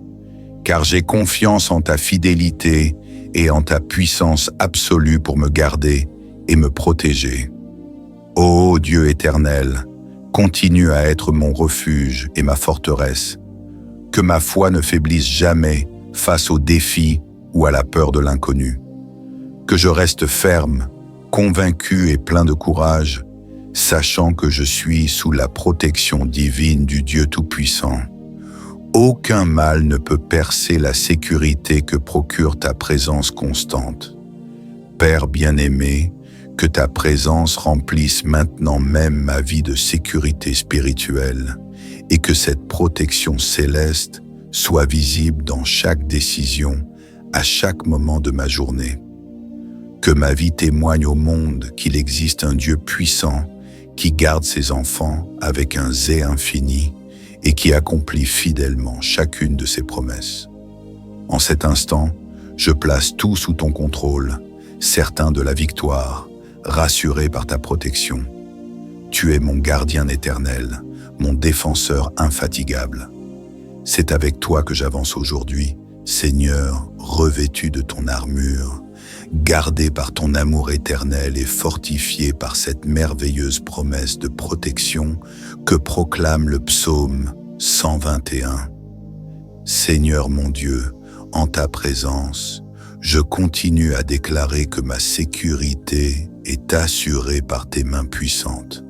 S1: car j'ai confiance en ta fidélité et en ta puissance absolue pour me garder et me protéger. Ô Dieu éternel, continue à être mon refuge et ma forteresse, que ma foi ne faiblisse jamais face aux défis ou à la peur de l'inconnu, que je reste ferme, convaincu et plein de courage, sachant que je suis sous la protection divine du Dieu Tout-Puissant. Aucun mal ne peut percer la sécurité que procure ta présence constante. Père bien-aimé, que ta présence remplisse maintenant même ma vie de sécurité spirituelle et que cette protection céleste soit visible dans chaque décision, à chaque moment de ma journée. Que ma vie témoigne au monde qu'il existe un Dieu puissant qui garde ses enfants avec un zèle infini et qui accomplit fidèlement chacune de ses promesses. En cet instant, je place tout sous ton contrôle, certain de la victoire, rassuré par ta protection. Tu es mon gardien éternel, mon défenseur infatigable. C'est avec toi que j'avance aujourd'hui, Seigneur, revêtu de ton armure, gardé par ton amour éternel et fortifié par cette merveilleuse promesse de protection que proclame le psaume 121. Seigneur mon Dieu, en ta présence, je continue à déclarer que ma sécurité est assurée par tes mains puissantes.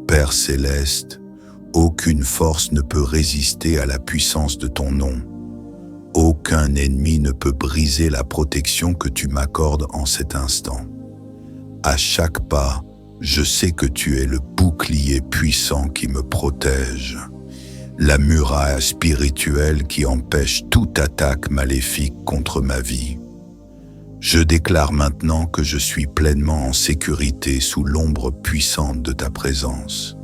S1: Père céleste, aucune force ne peut résister à la puissance de ton nom. Aucun ennemi ne peut briser la protection que tu m'accordes en cet instant. À chaque pas, je sais que tu es le bouclier puissant qui me protège, la muraille spirituelle qui empêche toute attaque maléfique contre ma vie. Je déclare maintenant que je suis pleinement en sécurité sous l'ombre puissante de ta présence,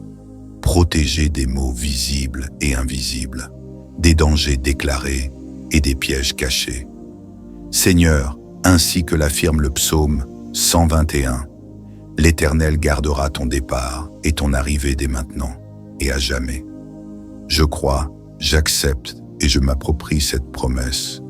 S1: protégé des maux visibles et invisibles, des dangers déclarés et des pièges cachés. Seigneur, ainsi que l'affirme le psaume 121, l'Éternel gardera ton départ et ton arrivée dès maintenant. et à jamais. Je crois, j'accepte et je m'approprie cette promesse.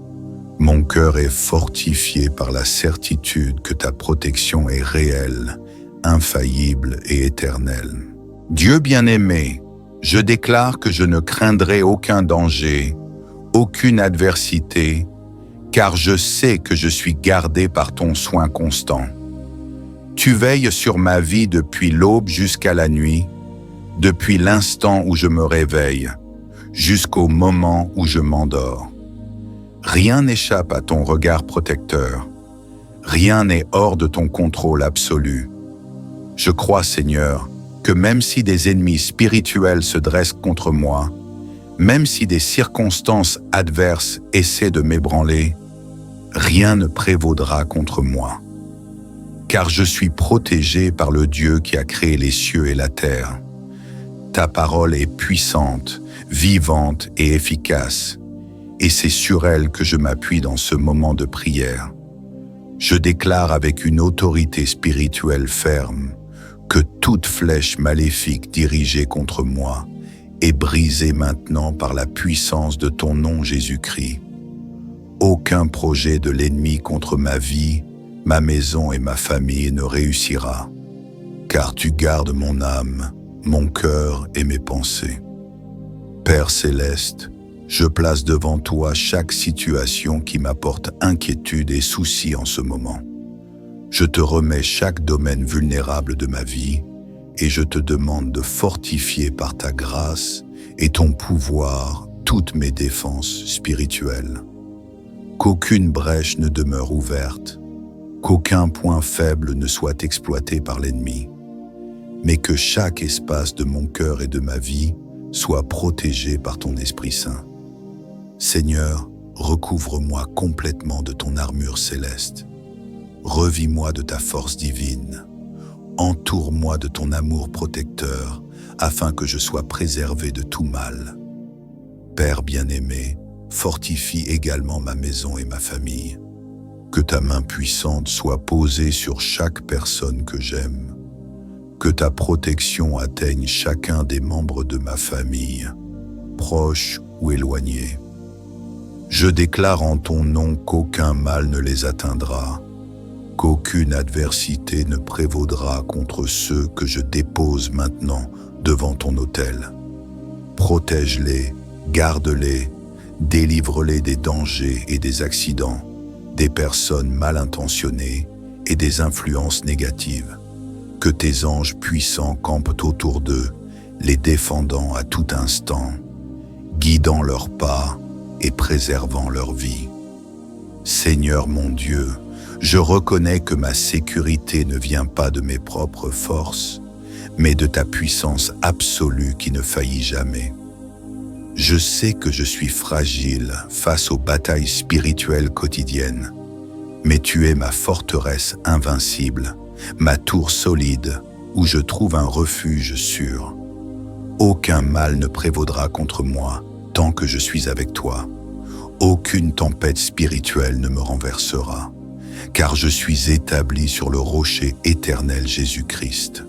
S1: Mon cœur est fortifié par la certitude que ta protection est réelle, infaillible et éternelle. Dieu bien-aimé, je déclare que je ne craindrai aucun danger, aucune adversité, car je sais que je suis gardé par ton soin constant. Tu veilles sur ma vie depuis l'aube jusqu'à la nuit, depuis l'instant où je me réveille, jusqu'au moment où je m'endors. Rien n'échappe à ton regard protecteur. Rien n'est hors de ton contrôle absolu. Je crois, Seigneur, que même si des ennemis spirituels se dressent contre moi, même si des circonstances adverses essaient de m'ébranler, rien ne prévaudra contre moi. Car je suis protégé par le Dieu qui a créé les cieux et la terre. Ta parole est puissante, vivante et efficace, et c'est sur elle que je m'appuie dans ce moment de prière. Je déclare avec une autorité spirituelle ferme que toute flèche maléfique dirigée contre moi est brisée maintenant par la puissance de ton nom Jésus-Christ. Aucun projet de l'ennemi contre ma vie, ma maison et ma famille ne réussira, car tu gardes mon âme, mon cœur et mes pensées. Père céleste, je place devant toi chaque situation qui m'apporte inquiétude et souci en ce moment. Je te remets chaque domaine vulnérable de ma vie et je te demande de fortifier par ta grâce et ton pouvoir toutes mes défenses spirituelles. Qu'aucune brèche ne demeure ouverte, qu'aucun point faible ne soit exploité par l'ennemi, mais que chaque espace de mon cœur et de ma vie soit protégé par ton Esprit Saint. Seigneur, recouvre-moi complètement de ton armure céleste. Revis-moi de ta force divine. Entoure-moi de ton amour protecteur, afin que je sois préservé de tout mal. Père bien-aimé, fortifie également ma maison et ma famille. Que ta main puissante soit posée sur chaque personne que j'aime. Que ta protection atteigne chacun des membres de ma famille, proches ou éloignés. Je déclare en ton nom qu'aucun mal ne les atteindra, qu'aucune adversité ne prévaudra contre ceux que je dépose maintenant devant ton autel. Protège-les, garde-les, délivre-les des dangers et des accidents, des personnes mal intentionnées et des influences négatives. Que tes anges puissants campent autour d'eux, les défendant à tout instant, guidant leurs pas et préservant leur vie. Seigneur mon Dieu, je reconnais que ma sécurité ne vient pas de mes propres forces, mais de ta puissance absolue qui ne faillit jamais. Je sais que je suis fragile face aux batailles spirituelles quotidiennes, mais tu es ma forteresse invincible, ma tour solide où je trouve un refuge sûr. Aucun mal ne prévaudra contre moi tant que je suis avec toi. Aucune tempête spirituelle ne me renversera, car je suis établi sur le rocher éternel Jésus-Christ.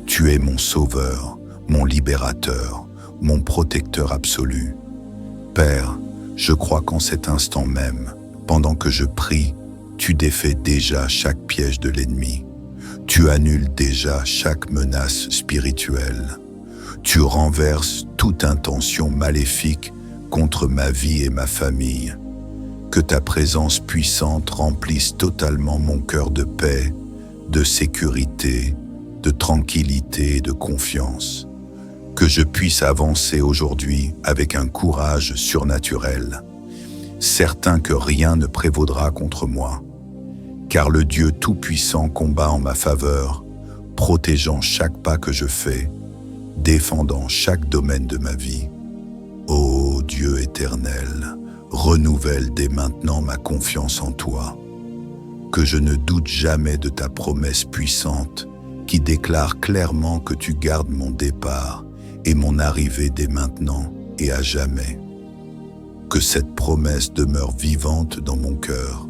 S1: Tu es mon sauveur, mon libérateur, mon protecteur absolu. Père, je crois qu'en cet instant même, pendant que je prie, tu défais déjà chaque piège de l'ennemi. Tu annules déjà chaque menace spirituelle. Tu renverses toute intention maléfique contre ma vie et ma famille. Que ta présence puissante remplisse totalement mon cœur de paix, de sécurité, de tranquillité et de confiance. Que je puisse avancer aujourd'hui avec un courage surnaturel, certain que rien ne prévaudra contre moi. Car le Dieu Tout-Puissant combat en ma faveur, protégeant chaque pas que je fais, défendant chaque domaine de ma vie. Ô Dieu éternel, renouvelle dès maintenant ma confiance en toi. Que je ne doute jamais de ta promesse puissante qui déclare clairement que tu gardes mon départ et mon arrivée dès maintenant et à jamais. Que cette promesse demeure vivante dans mon cœur,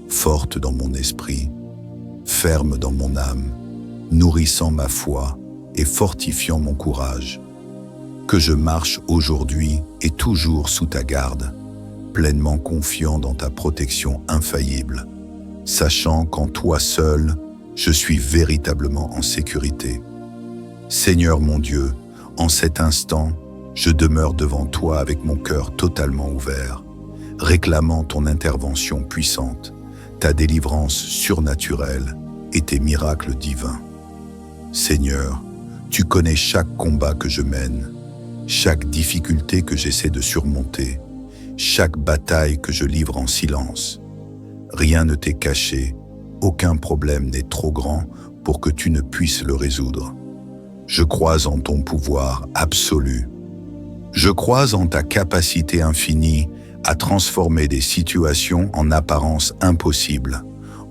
S1: forte dans mon esprit, ferme dans mon âme, nourrissant ma foi et fortifiant mon courage. que je marche aujourd'hui et toujours sous ta garde, pleinement confiant dans ta protection infaillible, sachant qu'en toi seul, je suis véritablement en sécurité. Seigneur mon Dieu, en cet instant, je demeure devant toi avec mon cœur totalement ouvert, réclamant ton intervention puissante, ta délivrance surnaturelle et tes miracles divins. Seigneur, tu connais chaque combat que je mène, chaque difficulté que j'essaie de surmonter, chaque bataille que je livre en silence. Rien ne t'est caché, aucun problème n'est trop grand pour que tu ne puisses le résoudre. Je crois en ton pouvoir absolu. Je crois en ta capacité infinie à transformer des situations en apparence impossibles,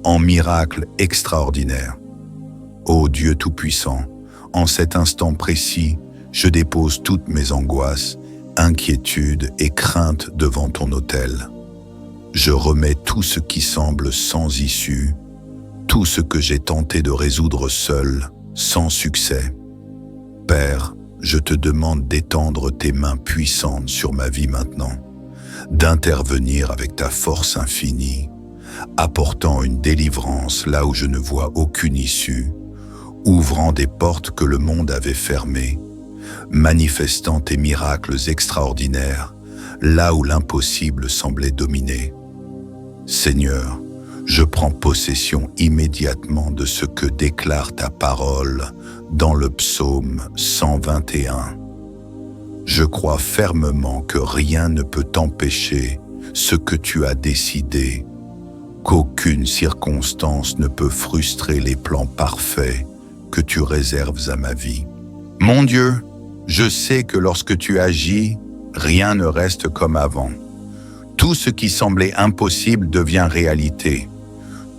S1: en miracles extraordinaires. Ô Dieu Tout-Puissant, en cet instant précis, je dépose toutes mes angoisses, inquiétudes et craintes devant ton autel. Je remets tout ce qui semble sans issue, tout ce que j'ai tenté de résoudre seul, sans succès. Père, je te demande d'étendre tes mains puissantes sur ma vie maintenant, d'intervenir avec ta force infinie, apportant une délivrance là où je ne vois aucune issue, ouvrant des portes que le monde avait fermées, manifestant tes miracles extraordinaires là où l'impossible semblait dominer. Seigneur, je prends possession immédiatement de ce que déclare ta parole dans le psaume 121. Je crois fermement que rien ne peut empêcher ce que tu as décidé, qu'aucune circonstance ne peut frustrer les plans parfaits que tu réserves à ma vie. Mon Dieu, je sais que lorsque tu agis, rien ne reste comme avant. Tout ce qui semblait impossible devient réalité.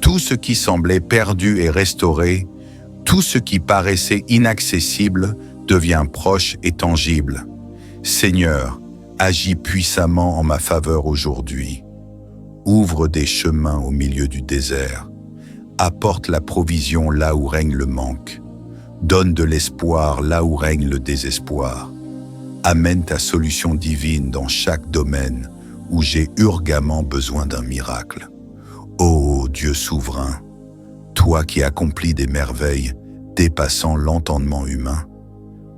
S1: Tout ce qui semblait perdu est restauré. Tout ce qui paraissait inaccessible devient proche et tangible. Seigneur, agis puissamment en ma faveur aujourd'hui. Ouvre des chemins au milieu du désert. Apporte la provision là où règne le manque. Donne de l'espoir là où règne le désespoir. Amène ta solution divine dans chaque domaine où j'ai urgemment besoin d'un miracle. Ô Dieu souverain, toi qui accomplis des merveilles dépassant l'entendement humain,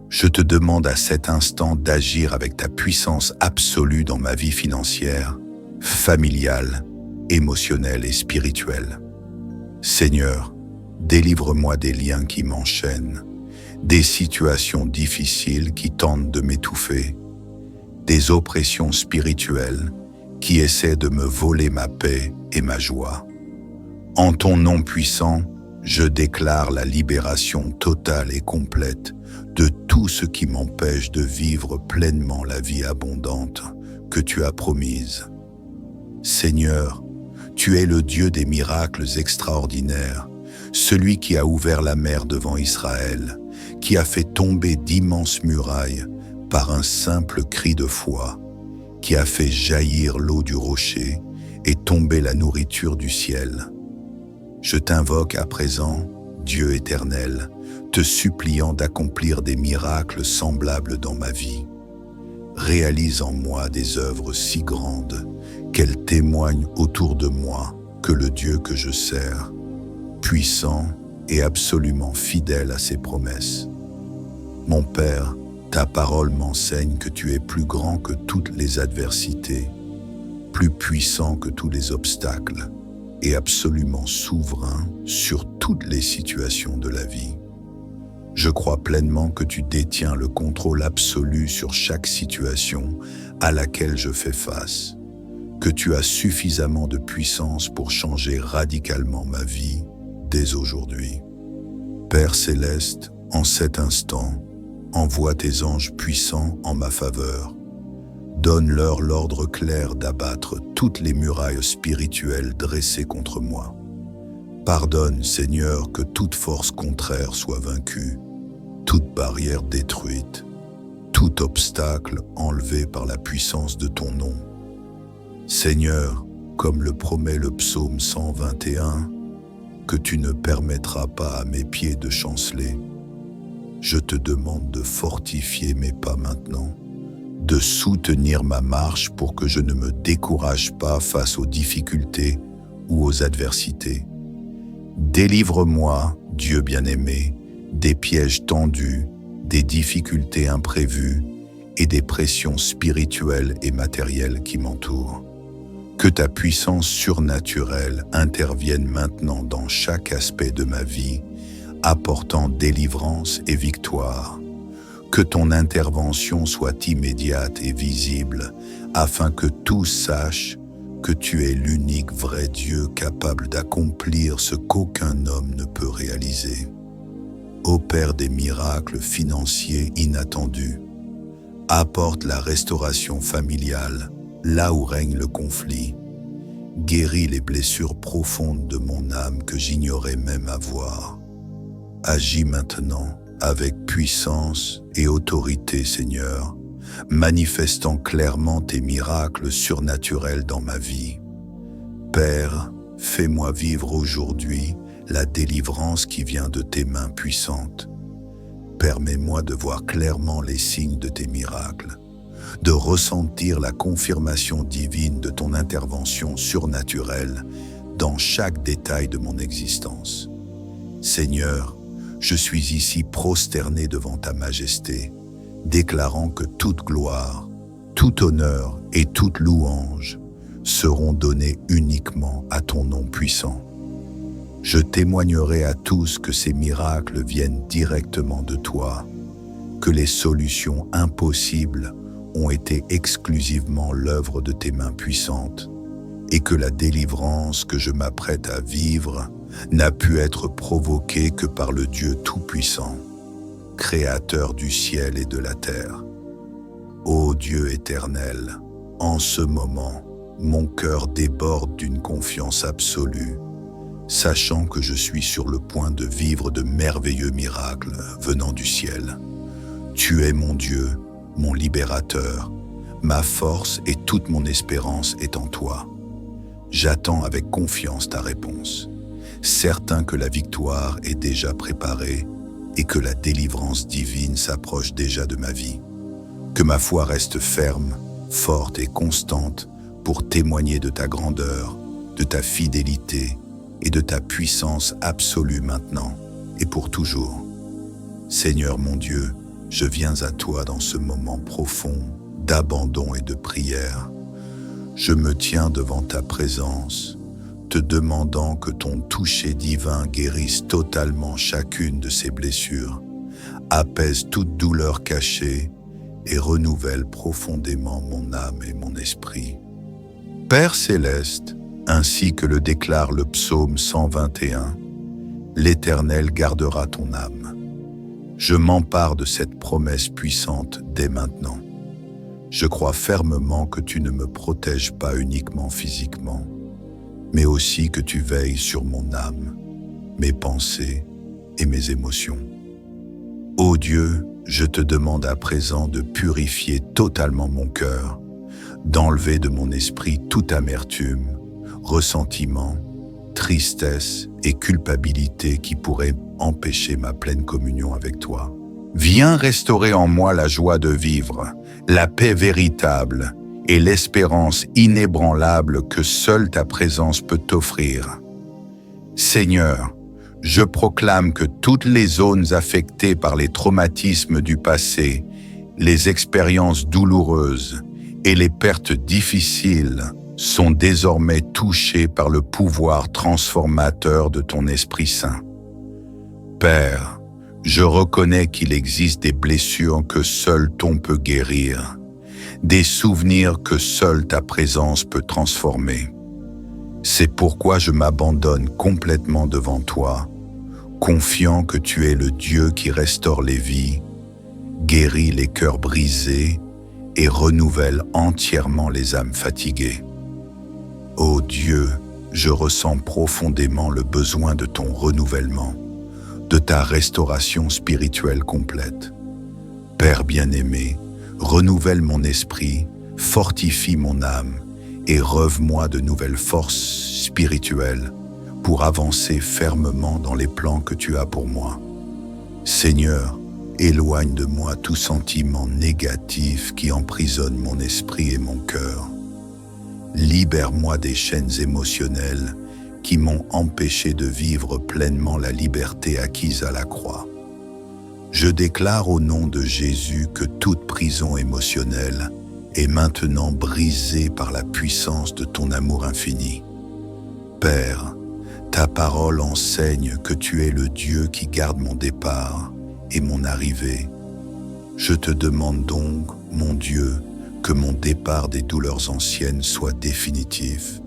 S1: je te demande à cet instant d'agir avec ta puissance absolue dans ma vie financière, familiale, émotionnelle et spirituelle. Seigneur, délivre-moi des liens qui m'enchaînent, des situations difficiles qui tentent de m'étouffer, des oppressions spirituelles qui essaient de me voler ma paix et ma joie. En ton nom puissant, je déclare la libération totale et complète de tout ce qui m'empêche de vivre pleinement la vie abondante que tu as promise. Seigneur, tu es le Dieu des miracles extraordinaires, celui qui a ouvert la mer devant Israël, qui a fait tomber d'immenses murailles par un simple cri de foi, qui a fait jaillir l'eau du rocher et tomber la nourriture du ciel. Je t'invoque à présent, Dieu éternel, te suppliant d'accomplir des miracles semblables dans ma vie. Réalise en moi des œuvres si grandes qu'elles témoignent autour de moi que le Dieu que je sers, puissant et absolument fidèle à ses promesses. Mon Père, ta parole m'enseigne que tu es plus grand que toutes les adversités, plus puissant que tous les obstacles et absolument souverain sur toutes les situations de la vie. Je crois pleinement que tu détiens le contrôle absolu sur chaque situation à laquelle je fais face, que tu as suffisamment de puissance pour changer radicalement ma vie dès aujourd'hui. Père céleste, en cet instant, envoie tes anges puissants en ma faveur. Donne-leur l'ordre clair d'abattre toutes les murailles spirituelles dressées contre moi. Pardonne, Seigneur, que toute force contraire soit vaincue, toute barrière détruite, tout obstacle enlevé par la puissance de ton nom. Seigneur, comme le promet le psaume 121, que tu ne permettras pas à mes pieds de chanceler. je te demande de fortifier mes pas maintenant, de soutenir ma marche pour que je ne me décourage pas face aux difficultés ou aux adversités. Délivre-moi, Dieu bien-aimé, des pièges tendus, des difficultés imprévues et des pressions spirituelles et matérielles qui m'entourent. Que ta puissance surnaturelle intervienne maintenant dans chaque aspect de ma vie, apportant délivrance et victoire. Que ton intervention soit immédiate et visible, afin que tous sachent que tu es l'unique vrai Dieu capable d'accomplir ce qu'aucun homme ne peut réaliser. Opère des miracles financiers inattendus. Apporte la restauration familiale là où règne le conflit. Guéris les blessures profondes de mon âme que j'ignorais même avoir. Agis maintenant avec puissance et autorité, Seigneur, manifestant clairement tes miracles surnaturels dans ma vie. Père, fais-moi vivre aujourd'hui la délivrance qui vient de tes mains puissantes. Permets-moi de voir clairement les signes de tes miracles, de ressentir la confirmation divine de ton intervention surnaturelle dans chaque détail de mon existence. Seigneur, je suis ici prosterné devant ta majesté, déclarant que toute gloire, tout honneur et toute louange seront donnés uniquement à ton nom puissant. Je témoignerai à tous que ces miracles viennent directement de toi, que les solutions impossibles ont été exclusivement l'œuvre de tes mains puissantes, et que la délivrance que je m'apprête à vivre n'a pu être provoquée que par le Dieu Tout-Puissant, Créateur du ciel et de la terre. Ô Dieu éternel, en ce moment, mon cœur déborde d'une confiance absolue, sachant que je suis sur le point de vivre de merveilleux miracles venant du ciel. Tu es mon Dieu, mon libérateur, ma force et toute mon espérance est en toi. J'attends avec confiance ta réponse, certain que la victoire est déjà préparée et que la délivrance divine s'approche déjà de ma vie. Que ma foi reste ferme, forte et constante pour témoigner de ta grandeur, de ta fidélité et de ta puissance absolue maintenant et pour toujours. Seigneur mon Dieu, je viens à toi dans ce moment profond d'abandon et de prière. Je me tiens devant ta présence, te demandant que ton toucher divin guérisse totalement chacune de ces blessures, apaise toute douleur cachée et renouvelle profondément mon âme et mon esprit. Père céleste, ainsi que le déclare le psaume 121, l'Éternel gardera ton âme. Je m'empare de cette promesse puissante dès maintenant. Je crois fermement que tu ne me protèges pas uniquement physiquement, mais aussi que tu veilles sur mon âme, mes pensées et mes émotions. Ô Dieu, je te demande à présent de purifier totalement mon cœur, d'enlever de mon esprit toute amertume, ressentiment, tristesse et culpabilité qui pourraient empêcher ma pleine communion avec toi. Viens restaurer en moi la joie de vivre, la paix véritable et l'espérance inébranlable que seule ta présence peut t'offrir. Seigneur, je proclame que toutes les zones affectées par les traumatismes du passé, les expériences douloureuses et les pertes difficiles sont désormais touchées par le pouvoir transformateur de ton Esprit Saint. Père, je reconnais qu'il existe des blessures que seul ton peut guérir, des souvenirs que seule ta présence peut transformer. C'est pourquoi je m'abandonne complètement devant toi, confiant que tu es le Dieu qui restaure les vies, guérit les cœurs brisés et renouvelle entièrement les âmes fatiguées. Ô Dieu, je ressens profondément le besoin de ton renouvellement, de ta restauration spirituelle complète. Père bien-aimé, renouvelle mon esprit, fortifie mon âme et reuve-moi de nouvelles forces spirituelles pour avancer fermement dans les plans que tu as pour moi. Seigneur, Éloigne de moi tout sentiment négatif qui emprisonne mon esprit et mon cœur. Libère-moi des chaînes émotionnelles qui m'ont empêché de vivre pleinement la liberté acquise à la croix. Je déclare au nom de Jésus que toute prison émotionnelle est maintenant brisée par la puissance de ton amour infini. Père, ta parole enseigne que tu es le Dieu qui garde mon départ et mon arrivée. Je te demande donc, mon Dieu, que mon départ des douleurs anciennes soit définitif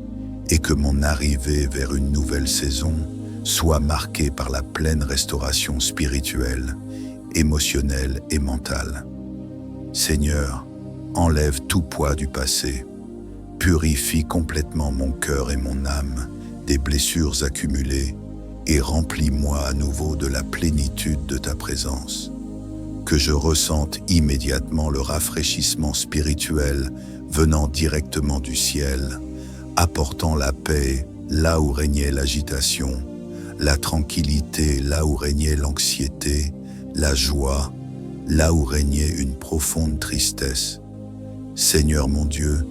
S1: et que mon arrivée vers une nouvelle saison soit marquée par la pleine restauration spirituelle, émotionnelle et mentale. Seigneur, enlève tout poids du passé, purifie complètement mon cœur et mon âme des blessures accumulées et remplis-moi à nouveau de la plénitude de ta présence. Que je ressente immédiatement le rafraîchissement spirituel venant directement du ciel, apportant la paix là où régnait l'agitation, la tranquillité là où régnait l'anxiété, la joie là où régnait une profonde tristesse. Seigneur mon Dieu,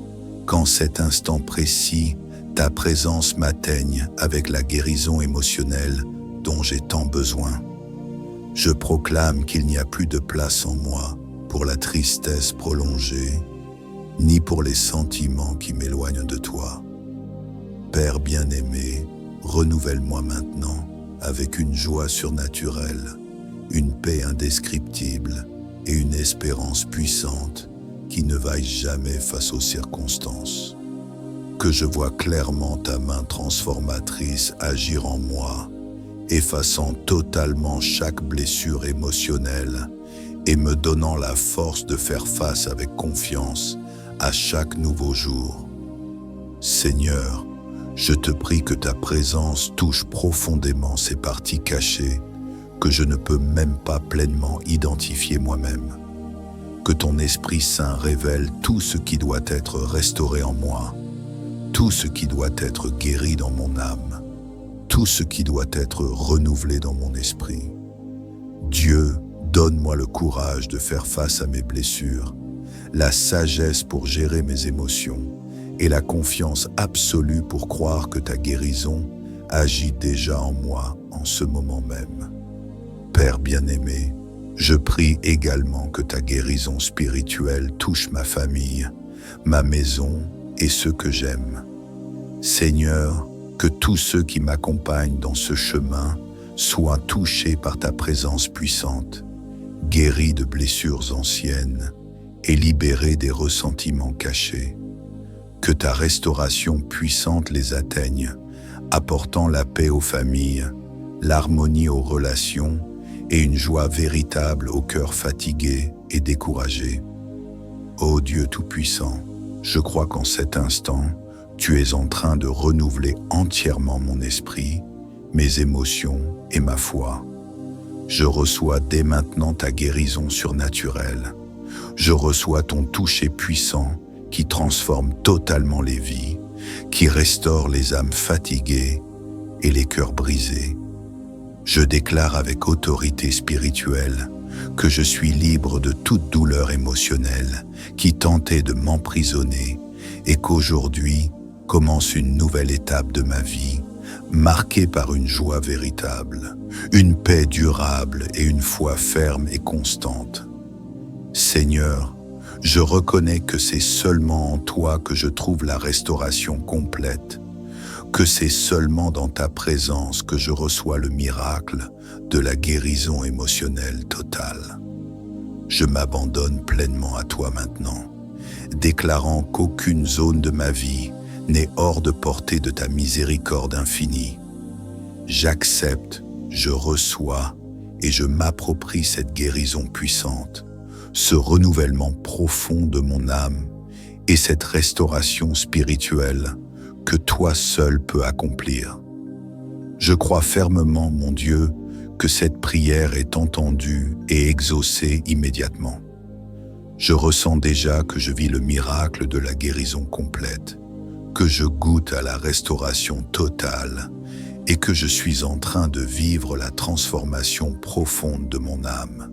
S1: qu'en cet instant précis, ta présence m'atteigne avec la guérison émotionnelle dont j'ai tant besoin. Je proclame qu'il n'y a plus de place en moi pour la tristesse prolongée, ni pour les sentiments qui m'éloignent de toi. Père bien-aimé, renouvelle-moi maintenant avec une joie surnaturelle, une paix indescriptible et une espérance puissante qui ne vaille jamais face aux circonstances. Que je vois clairement ta main transformatrice agir en moi, effaçant totalement chaque blessure émotionnelle et me donnant la force de faire face avec confiance à chaque nouveau jour. Seigneur, je te prie que ta présence touche profondément ces parties cachées que je ne peux même pas pleinement identifier moi-même. Que ton Esprit Saint révèle tout ce qui doit être restauré en moi, tout ce qui doit être guéri dans mon âme, tout ce qui doit être renouvelé dans mon esprit. Dieu, donne-moi le courage de faire face à mes blessures, la sagesse pour gérer mes émotions et la confiance absolue pour croire que ta guérison agit déjà en moi en ce moment même. Père bien-aimé, je prie également que ta guérison spirituelle touche ma famille, ma maison et ceux que j'aime. Seigneur, que tous ceux qui m'accompagnent dans ce chemin soient touchés par ta présence puissante, guéris de blessures anciennes et libérés des ressentiments cachés. Que ta restauration puissante les atteigne, apportant la paix aux familles, l'harmonie aux relations et une joie véritable aux cœurs fatigués et découragés. Ô Dieu Tout-Puissant, je crois qu'en cet instant, tu es en train de renouveler entièrement mon esprit, mes émotions et ma foi. Je reçois dès maintenant ta guérison surnaturelle. Je reçois ton toucher puissant qui transforme totalement les vies, qui restaure les âmes fatiguées et les cœurs brisés. Je déclare avec autorité spirituelle que je suis libre de toute douleur émotionnelle qui tentait de m'emprisonner et qu'aujourd'hui commence une nouvelle étape de ma vie, marquée par une joie véritable, une paix durable et une foi ferme et constante. Seigneur, je reconnais que c'est seulement en toi que je trouve la restauration complète, que c'est seulement dans ta présence que je reçois le miracle de la guérison émotionnelle totale. Je m'abandonne pleinement à toi maintenant, déclarant qu'aucune zone de ma vie n'est hors de portée de ta miséricorde infinie. J'accepte, je reçois et je m'approprie cette guérison puissante, ce renouvellement profond de mon âme et cette restauration spirituelle que toi seul peux accomplir. Je crois fermement, mon Dieu, que cette prière est entendue et exaucée immédiatement. Je ressens déjà que je vis le miracle de la guérison complète, que je goûte à la restauration totale et que je suis en train de vivre la transformation profonde de mon âme.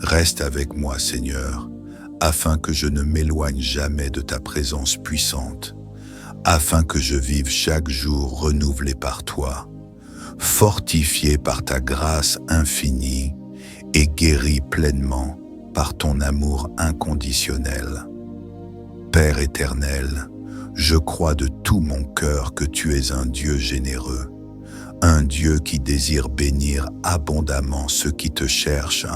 S1: Reste avec moi, Seigneur, afin que je ne m'éloigne jamais de ta présence puissante, afin que je vive chaque jour renouvelé par toi, fortifié par ta grâce infinie et guéri pleinement par ton amour inconditionnel. Père éternel, je crois de tout mon cœur que tu es un Dieu généreux, un Dieu qui désire bénir abondamment ceux qui te cherchent.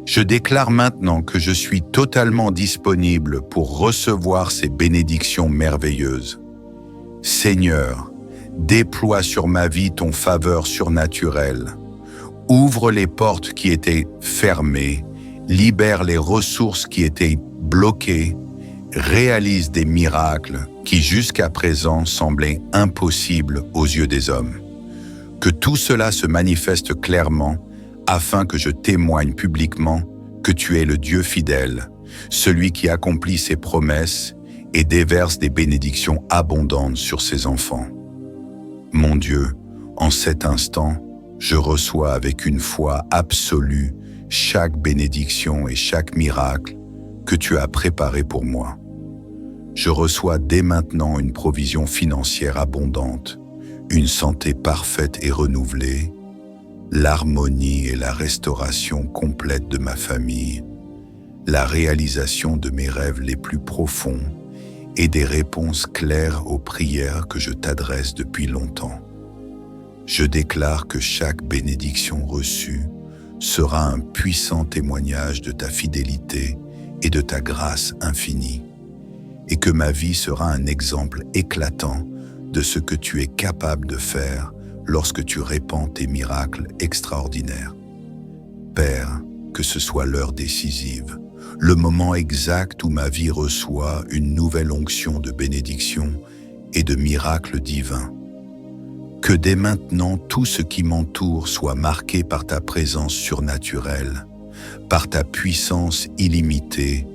S1: Je déclare maintenant que je suis totalement disponible pour recevoir ces bénédictions merveilleuses. Seigneur, déploie sur ma vie ton faveur surnaturelle. Ouvre les portes qui étaient fermées, libère les ressources qui étaient bloquées, réalise des miracles qui jusqu'à présent semblaient impossibles aux yeux des hommes. Que tout cela se manifeste clairement afin que je témoigne publiquement que tu es le Dieu fidèle, celui qui accomplit ses promesses et déverse des bénédictions abondantes sur ses enfants. Mon Dieu, en cet instant, je reçois avec une foi absolue chaque bénédiction et chaque miracle que tu as préparé pour moi. Je reçois dès maintenant une provision financière abondante, une santé parfaite et renouvelée, l'harmonie et la restauration complète de ma famille, la réalisation de mes rêves les plus profonds et des réponses claires aux prières que je t'adresse depuis longtemps. Je déclare que chaque bénédiction reçue sera un puissant témoignage de ta fidélité et de ta grâce infinie, et que ma vie sera un exemple éclatant de ce que tu es capable de faire lorsque tu répands tes miracles extraordinaires. Père, que ce soit l'heure décisive, le moment exact où ma vie reçoit une nouvelle onction de bénédiction et de miracles divins. Que dès maintenant tout ce qui m'entoure soit marqué par ta présence surnaturelle, par ta puissance illimitée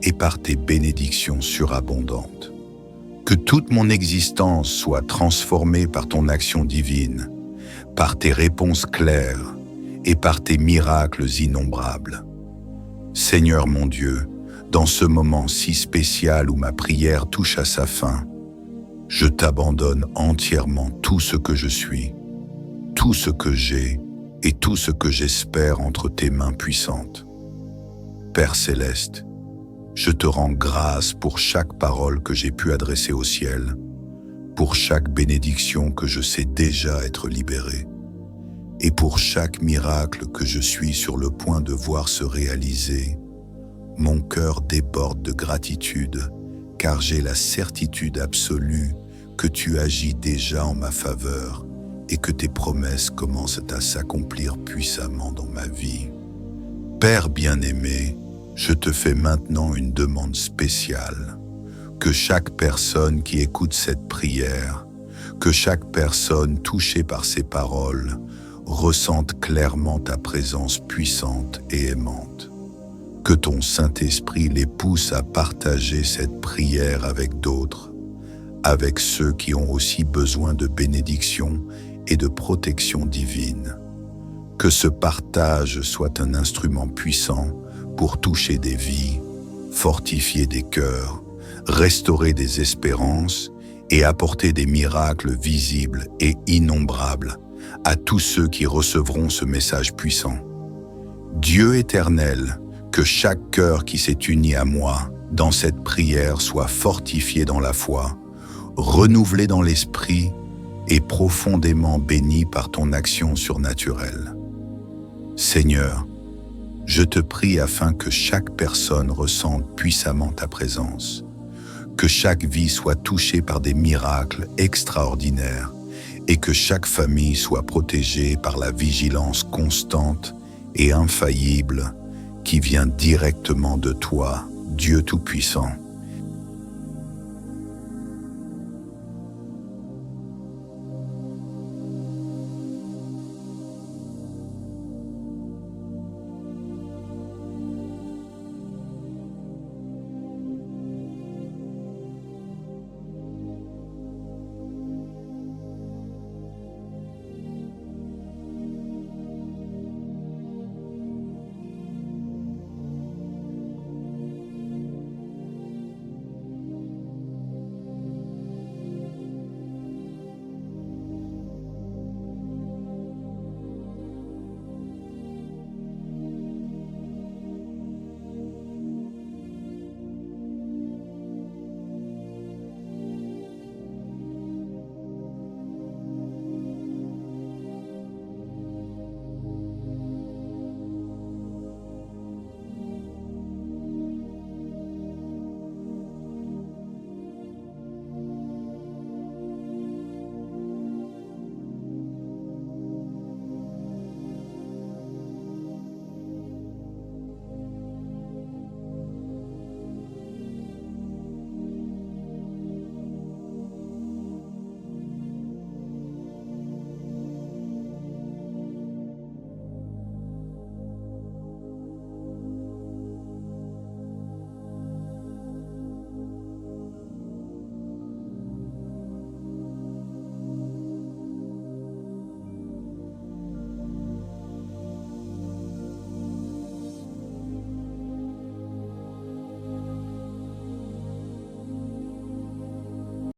S1: et par tes bénédictions surabondantes. Que toute mon existence soit transformée par ton action divine, par tes réponses claires et par tes miracles innombrables. Seigneur mon Dieu, dans ce moment si spécial où ma prière touche à sa fin, je t'abandonne entièrement tout ce que je suis, tout ce que j'ai et tout ce que j'espère entre tes mains puissantes. Père céleste, je te rends grâce pour chaque parole que j'ai pu adresser au ciel, pour chaque bénédiction que je sais déjà être libérée, et pour chaque miracle que je suis sur le point de voir se réaliser. Mon cœur déborde de gratitude, car j'ai la certitude absolue que tu agis déjà en ma faveur et que tes promesses commencent à s'accomplir puissamment dans ma vie. Père bien-aimé, je te fais maintenant une demande spéciale, que chaque personne qui écoute cette prière, que chaque personne touchée par ces paroles, ressente clairement ta présence puissante et aimante. Que ton Saint-Esprit les pousse à partager cette prière avec d'autres, avec ceux qui ont aussi besoin de bénédiction et de protection divine. Que ce partage soit un instrument puissant pour toucher des vies, fortifier des cœurs, restaurer des espérances et apporter des miracles visibles et innombrables à tous ceux qui recevront ce message puissant. Dieu éternel, que chaque cœur qui s'est uni à moi dans cette prière soit fortifié dans la foi, renouvelé dans l'esprit et profondément béni par ton action surnaturelle. Seigneur, je te prie afin que chaque personne ressente puissamment ta présence, que chaque vie soit touchée par des miracles extraordinaires et que chaque famille soit protégée par la vigilance constante et infaillible qui vient directement de toi, Dieu Tout-Puissant.